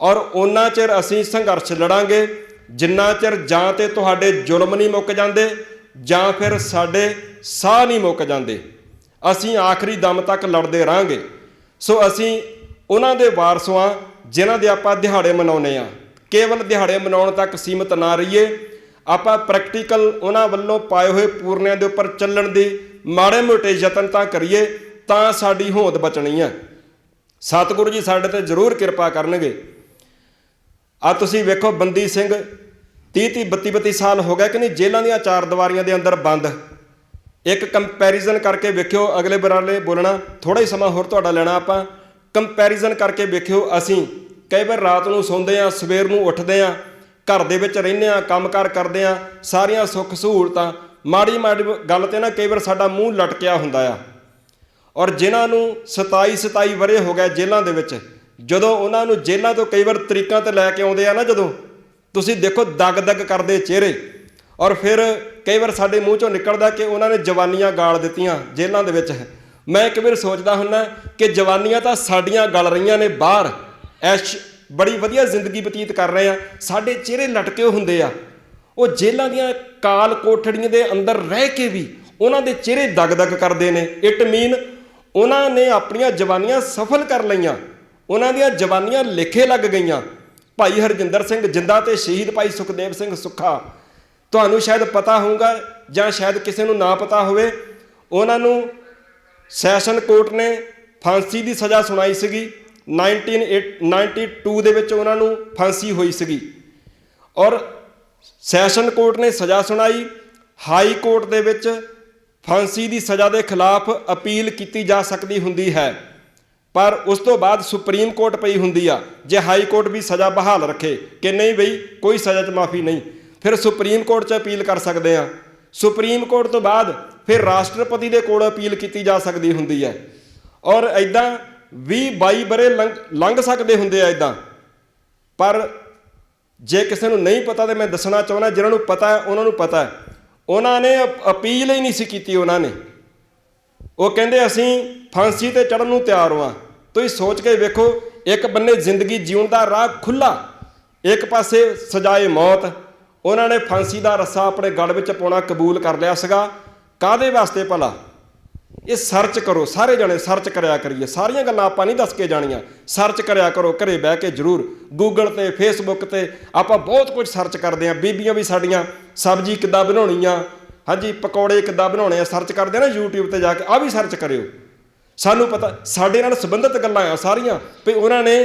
ਔਰ ਉਹਨਾਂ ਚਿਰ ਅਸੀਂ ਸੰਘਰਸ਼ ਲੜਾਂਗੇ ਜਿੰਨਾ ਚਿਰ ਜਾਂ ਤੇ ਤੁਹਾਡੇ ਜ਼ੁਲਮ ਨਹੀਂ ਮੁੱਕ ਜਾਂਦੇ ਜਾਂ ਫਿਰ ਸਾਡੇ ਸਾਹ ਨਹੀਂ ਮੁੱਕ ਜਾਂਦੇ। ਅਸੀਂ ਆਖਰੀ ਦਮ ਤੱਕ ਲੜਦੇ ਰਹਾਂਗੇ। ਸੋ ਅਸੀਂ ਉਹਨਾਂ ਦੇ ਵਾਰਸ ਹਾਂ ਜਿਨ੍ਹਾਂ ਦੇ ਆਪਾਂ ਦਿਹਾੜੇ ਮਨਾਉਂਦੇ ਹਾਂ। ਕੇਵਲ ਦਿਹਾੜੇ ਮਨਾਉਣ ਤੱਕ ਸੀਮਤ ਨਾ ਰਹੀਏ, ਆਪਾਂ ਪ੍ਰੈਕਟੀਕਲ ਉਹਨਾਂ ਵੱਲੋਂ ਪਾਏ ਹੋਏ ਪੂਰਨਿਆਂ ਦੇ ਉੱਪਰ ਚੱਲਣ ਦੀ ਮਾੜੇ ਮੋਟੇ ਯਤਨ ਤਾਂ ਕਰੀਏ, ਤਾਂ ਸਾਡੀ ਹੋਂਦ ਬਚਣੀ ਹੈ। ਸਤਿਗੁਰੂ ਜੀ ਸਾਡੇ 'ਤੇ ਜ਼ਰੂਰ ਕਿਰਪਾ ਕਰਨਗੇ। ਆ ਤੁਸੀਂ ਵੇਖੋ, ਬੰਦੀ ਸਿੰਘ 30 32 ਸਾਲ ਹੋ ਗਏ ਕਿ ਨਹੀਂ ਜੇਲ੍ਹਾਂ ਦੀਆਂ 4 ਦੀਵਾਰੀਆਂ ਦੇ ਅੰਦਰ ਬੰਦ। ਇੱਕ ਕੰਪੈਰੀਜ਼ਨ ਕਰਕੇ ਵੇਖਿਓ, ਅਗਲੇ ਬਰਾਲੇ ਬੋਲਣਾ ਥੋੜ੍ਹਾ ਹੀ ਸਮਾਂ ਹੋਰ ਤੁਹਾਡਾ ਲੈਣਾ, ਆਪਾਂ ਕੰਪੈਰੀਜ਼ਨ ਕਰਕੇ ਵੇਖਿਓ। ਅਸੀਂ ਕਈ ਵਾਰ ਰਾਤ ਨੂੰ ਸੌਂਦੇ ਹਾਂ, ਸਵੇਰ ਨੂੰ ਉੱਠਦੇ ਹਾਂ, ਘਰ ਦੇ ਵਿੱਚ ਰਹਿੰਦੇ ਹਾਂ, ਕੰਮਕਾਰ ਕਰਦੇ ਹਾਂ, ਸਾਰੀਆਂ ਸੁੱਖ ਸਹੂਲਤਾਂ, ਮਾੜੀ ਗੱਲ 'ਤੇ ਨਾ ਕਈ ਵਾਰ ਸਾਡਾ ਮੂੰਹ ਲਟਕਿਆ ਹੁੰਦਾ ਆ। ਔਰ ਜਿਨ੍ਹਾਂ ਨੂੰ 27 ਵਰ੍ਹੇ ਹੋ ਗਏ ਜੇਲ੍ਹਾਂ ਦੇ ਵਿੱਚ, ਜਦੋਂ ਉਹਨਾਂ ਨੂੰ ਜੇਲ੍ਹਾਂ ਤੋਂ ਕਈ ਵਾਰ ਤਰੀਕਾਂ 'ਤੇ ਲੈ ਕੇ ਆਉਂਦੇ ਆ ਨਾ, ਜਦੋਂ ਤੁਸੀਂ ਦੇਖੋ ਦਗ ਕਰਦੇ ਚਿਹਰੇ। ਔਰ ਫਿਰ ਕਈ ਵਾਰ ਸਾਡੇ ਮੂੰਹ 'ਚੋਂ ਨਿਕਲਦਾ ਕਿ ਉਹਨਾਂ ਨੇ ਜਵਾਨੀਆਂ ਗਾਲ ਦਿੱਤੀਆਂ ਜੇਲ੍ਹਾਂ ਦੇ ਵਿੱਚ। ਮੈਂ ਇੱਕ ਵਾਰ ਸੋਚਦਾ ਹੁੰਦਾ ਕਿ ਜਵਾਨੀਆਂ ਤਾਂ ਸਾਡੀਆਂ ਗਲ ਰਹੀਆਂ ਨੇ ਬਾਹਰ, ਐਸ਼ ਬੜੀ ਵਧੀਆ ਜ਼ਿੰਦਗੀ ਬਤੀਤ ਕਰ ਰਹੇ ਆ, ਸਾਡੇ ਚਿਹਰੇ ਲਟਕੇ ਹੁੰਦੇ ਆ। ਉਹ ਜੇਲ੍ਹਾਂ ਦੀਆਂ ਕਾਲ ਕੋਠੜੀਆਂ ਦੇ ਅੰਦਰ ਰਹਿ ਕੇ ਵੀ ਉਹਨਾਂ ਦੇ ਚਿਹਰੇ ਦਗ ਕਰਦੇ ਨੇ। ਇਟ ਮੀਨ ਉਹਨਾਂ ਨੇ ਆਪਣੀਆਂ ਜਵਾਨੀਆਂ ਸਫਲ ਕਰ ਲਈਆਂ, ਉਹਨਾਂ ਦੀਆਂ ਜਵਾਨੀਆਂ ਲੇਖੇ ਲੱਗ ਗਈਆਂ, ਭਾਈ ਹਰਜਿੰਦਰ ਸਿੰਘ ਜਿੰਦਾ ਤੇ ਸ਼ਹੀਦ ਭਾਈ ਸੁਖਦੇਵ ਸਿੰਘ ਸੁੱਖਾ। ਤੁਹਾਨੂੰ ਸ਼ਾਇਦ ਪਤਾ ਹੋਊਗਾ ਜਾਂ ਸ਼ਾਇਦ ਕਿਸੇ ਨੂੰ ਨਾ ਪਤਾ ਹੋਵੇ, ਉਹਨਾਂ ਨੂੰ ਸੈਸ਼ਨ ਕੋਰਟ ਨੇ ਫਾਂਸੀ ਦੀ ਸਜ਼ਾ ਸੁਣਾਈ ਸੀਗੀ। 1992 ਦੇ ਵਿੱਚ ਉਹਨਾਂ ਨੂੰ ਫਾਂਸੀ ਹੋਈ ਸੀਗੀ ਔਰ ਸੈਸ਼ਨ ਕੋਰਟ ਨੇ ਸਜ਼ਾ ਸੁਣਾਈ। ਹਾਈ ਕੋਰਟ ਦੇ ਵਿੱਚ ਫਾਂਸੀ ਦੀ ਸਜ਼ਾ ਦੇ ਖਿਲਾਫ ਅਪੀਲ ਕੀਤੀ ਜਾ ਸਕਦੀ ਹੁੰਦੀ ਹੈ, ਪਰ ਉਸ ਤੋਂ ਬਾਅਦ ਸੁਪਰੀਮ ਕੋਰਟ ਪਈ ਹੁੰਦੀ ਆ। ਜੇ ਹਾਈ ਕੋਰਟ ਵੀ ਸਜ਼ਾ ਬਹਾਲ ਰੱਖੇ ਕਿ ਨਹੀਂ ਬਈ ਕੋਈ ਸਜ਼ਾ 'ਚ ਮਾਫੀ ਨਹੀਂ, ਫਿਰ ਸੁਪਰੀਮ ਕੋਰਟ 'ਚ ਅਪੀਲ ਕਰ ਸਕਦੇ ਆ। ਸੁਪਰੀਮ ਕੋਰਟ ਤੋਂ ਬਾਅਦ ਫਿਰ ਰਾਸ਼ਟਰਪਤੀ ਦੇ ਕੋਲ ਅਪੀਲ ਕੀਤੀ ਜਾ ਸਕਦੀ ਹੁੰਦੀ ਹੈ ਔਰ ਇੱਦਾਂ 20-22 ਵਰ੍ਹੇ ਲੰਘ ਸਕਦੇ ਹੁੰਦੇ ਆ ਇੱਦਾਂ। ਪਰ ਜੇ ਕਿਸੇ ਨੂੰ ਨਹੀਂ ਪਤਾ ਤਾਂ ਮੈਂ ਦੱਸਣਾ ਚਾਹੁੰਦਾ, ਜਿਹਨਾਂ ਨੂੰ ਪਤਾ ਹੈ ਉਹਨਾਂ ਨੂੰ ਪਤਾ ਹੈ। ਉਹਨਾਂ ਨੇ ਅਪੀਲ ਹੀ ਨਹੀਂ ਸੀ ਕੀਤੀ। ਉਹਨਾਂ ਨੇ ਉਹ ਕਹਿੰਦੇ ਅਸੀਂ ਫਾਂਸੀ ਤੇ ਚੜ੍ਹਨ ਨੂੰ ਤਿਆਰ ਹਾਂ। ਤੁਸੀਂ ਸੋਚ ਕੇ ਵੇਖੋ, ਇੱਕ ਬੰਨੇ ਜ਼ਿੰਦਗੀ ਜਿਉਣ ਦਾ ਰਾਹ ਖੁੱਲ੍ਹਾ, ਇੱਕ ਪਾਸੇ ਸਜ਼ਾਏ ਮੌਤ। ਉਹਨਾਂ ਨੇ ਫਾਂਸੀ ਦਾ ਰੱਸਾ ਆਪਣੇ ਗਲ ਵਿੱਚ ਪਾਉਣਾ ਕਬੂਲ ਕਰ ਲਿਆ ਸੀਗਾ। ਕਾਹਦੇ ਵਾਸਤੇ ਭਲਾ? ਇਹ ਸਰਚ ਕਰੋ, ਸਾਰੇ ਜਣੇ ਸਰਚ ਕਰਿਆ ਕਰੀਏ। ਸਾਰੀਆਂ ਗੱਲਾਂ ਆਪਾਂ ਨਹੀਂ ਦੱਸ ਕੇ ਜਾਣੀਆਂ, ਸਰਚ ਕਰਿਆ ਕਰੋ ਘਰੇ ਬਹਿ ਕੇ ਜ਼ਰੂਰ। ਗੂਗਲ 'ਤੇ ਫੇਸਬੁੱਕ 'ਤੇ ਆਪਾਂ ਬਹੁਤ ਕੁਝ ਸਰਚ ਕਰਦੇ ਹਾਂ। ਬੀਬੀਆਂ ਵੀ ਸਾਡੀਆਂ ਸਬਜ਼ੀ ਕਿੱਦਾਂ ਬਣਾਉਣੀ ਆ, ਹਾਂਜੀ ਪਕੌੜੇ ਕਿੱਦਾਂ ਬਣਾਉਣੇ ਆ, ਸਰਚ ਕਰਦੇ ਆ ਨਾ YouTube 'ਤੇ ਜਾ ਕੇ। ਆਹ ਵੀ ਸਰਚ ਕਰਿਓ। ਸਾਨੂੰ ਪਤਾ ਸਾਡੇ ਨਾਲ ਸੰਬੰਧਿਤ ਗੱਲਾਂ ਆ ਸਾਰੀਆਂ ਵੀ ਉਹਨਾਂ ਨੇ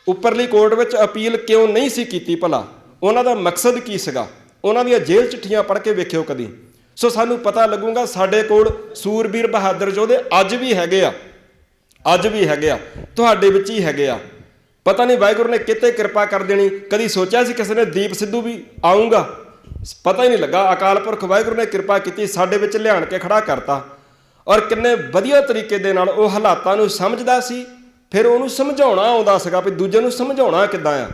ਉੱਪਰਲੀ ਕੋਰਟ ਵਿੱਚ ਅਪੀਲ ਕਿਉਂ ਨਹੀਂ ਸੀ ਕੀਤੀ ਭਲਾ? ਉਹਨਾਂ ਦਾ ਮਕਸਦ ਕੀ ਸੀਗਾ? ਉਹਨਾਂ ਦੀਆਂ ਜੇਲ੍ਹ ਚਿੱਠੀਆਂ ਪੜ੍ਹ ਕੇ ਵੇਖਿਓ ਕਦੀ। ਸੋ ਸਾਨੂੰ ਪਤਾ ਲੱਗੂਗਾ। ਸਾਡੇ ਕੋਲ ਸੂਰਬੀਰ ਬਹਾਦਰ ਯੋਧੇ ਅੱਜ ਵੀ ਹੈਗੇ ਆ, ਅੱਜ ਵੀ ਹੈਗੇ ਆ, ਤੁਹਾਡੇ ਵਿੱਚ ਹੀ ਹੈਗੇ ਆ। ਪਤਾ ਨਹੀਂ ਵਾਹਿਗੁਰੂ ਨੇ ਕਿਤੇ ਕਿਰਪਾ ਕਰ ਦੇਣੀ। ਕਦੀ ਸੋਚਿਆ ਸੀ ਕਿਸੇ ਨੇ ਦੀਪ ਸਿੱਧੂ ਵੀ ਆਊਗਾ? ਪਤਾ ਹੀ ਨਹੀਂ ਲੱਗਾ। ਅਕਾਲ ਪੁਰਖ ਵਾਹਿਗੁਰੂ ਨੇ ਕਿਰਪਾ ਕੀਤੀ, ਸਾਡੇ ਵਿੱਚ ਲਿਆਣ ਕੇ ਖੜਾ ਕਰਤਾ। ਔਰ ਕਿੰਨੇ ਵਧੀਆ ਤਰੀਕੇ ਦੇ ਨਾਲ ਉਹ ਹਾਲਾਤਾਂ ਨੂੰ ਸਮਝਦਾ ਸੀ, ਫਿਰ ਉਹਨੂੰ ਸਮਝਾਉਣਾ ਆਉਂਦਾ ਸੀਗਾ ਵੀ ਦੂਜੇ ਨੂੰ ਸਮਝਾਉਣਾ ਕਿੱਦਾਂ ਆ।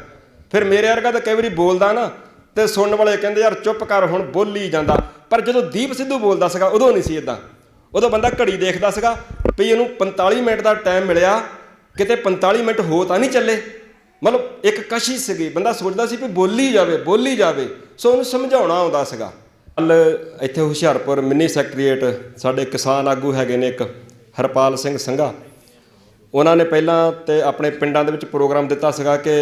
ਫਿਰ ਮੇਰੇ ਵਰਗਾ ਤਾਂ ਕਈ ਵਾਰੀ ਬੋਲਦਾ ਨਾ ਤੇ ਸੁਣਨ ਵਾਲੇ ਕਹਿੰਦੇ ਯਾਰ ਚੁੱਪ ਕਰ, ਹੁਣ ਬੋਲੀ ਜਾਂਦਾ। ਪਰ ਜਦੋਂ ਦੀਪ ਸਿੱਧੂ ਬੋਲਦਾ ਸੀਗਾ ਉਦੋਂ ਨਹੀਂ ਸੀ ਇੱਦਾਂ। ਉਦੋਂ ਬੰਦਾ ਘੜੀ ਦੇਖਦਾ ਸੀਗਾ ਵੀ ਇਹਨੂੰ 45 ਮਿੰਟ ਦਾ ਟਾਈਮ ਮਿਲਿਆ, ਕਿਤੇ 45 ਮਿੰਟ ਹੋ ਤਾਂ ਨਹੀਂ ਚੱਲੇ। ਮਤਲਬ ਇੱਕ ਕਸ਼ੀ ਸੀਗੀ, ਬੰਦਾ ਸੋਚਦਾ ਸੀ ਵੀ ਬੋਲੀ ਜਾਵੇ ਬੋਲੀ ਜਾਵੇ। ਸੋ ਉਹਨੂੰ ਸਮਝਾਉਣਾ ਆਉਂਦਾ ਸੀਗਾ। ਕੱਲ ਇੱਥੇ ਹੁਸ਼ਿਆਰਪੁਰ ਮਿੰਨੀ ਸੈਕਟਰੀਏਟ ਸਾਡੇ ਕਿਸਾਨ ਆਗੂ ਹੈਗੇ ਨੇ ਇੱਕ ਹਰਪਾਲ ਸਿੰਘ ਸੰਘਾ। ਉਹਨਾਂ ਨੇ ਪਹਿਲਾਂ ਤੇ ਆਪਣੇ ਪਿੰਡਾਂ ਦੇ ਵਿੱਚ ਪ੍ਰੋਗਰਾਮ ਦਿੱਤਾ ਸੀਗਾ ਕਿ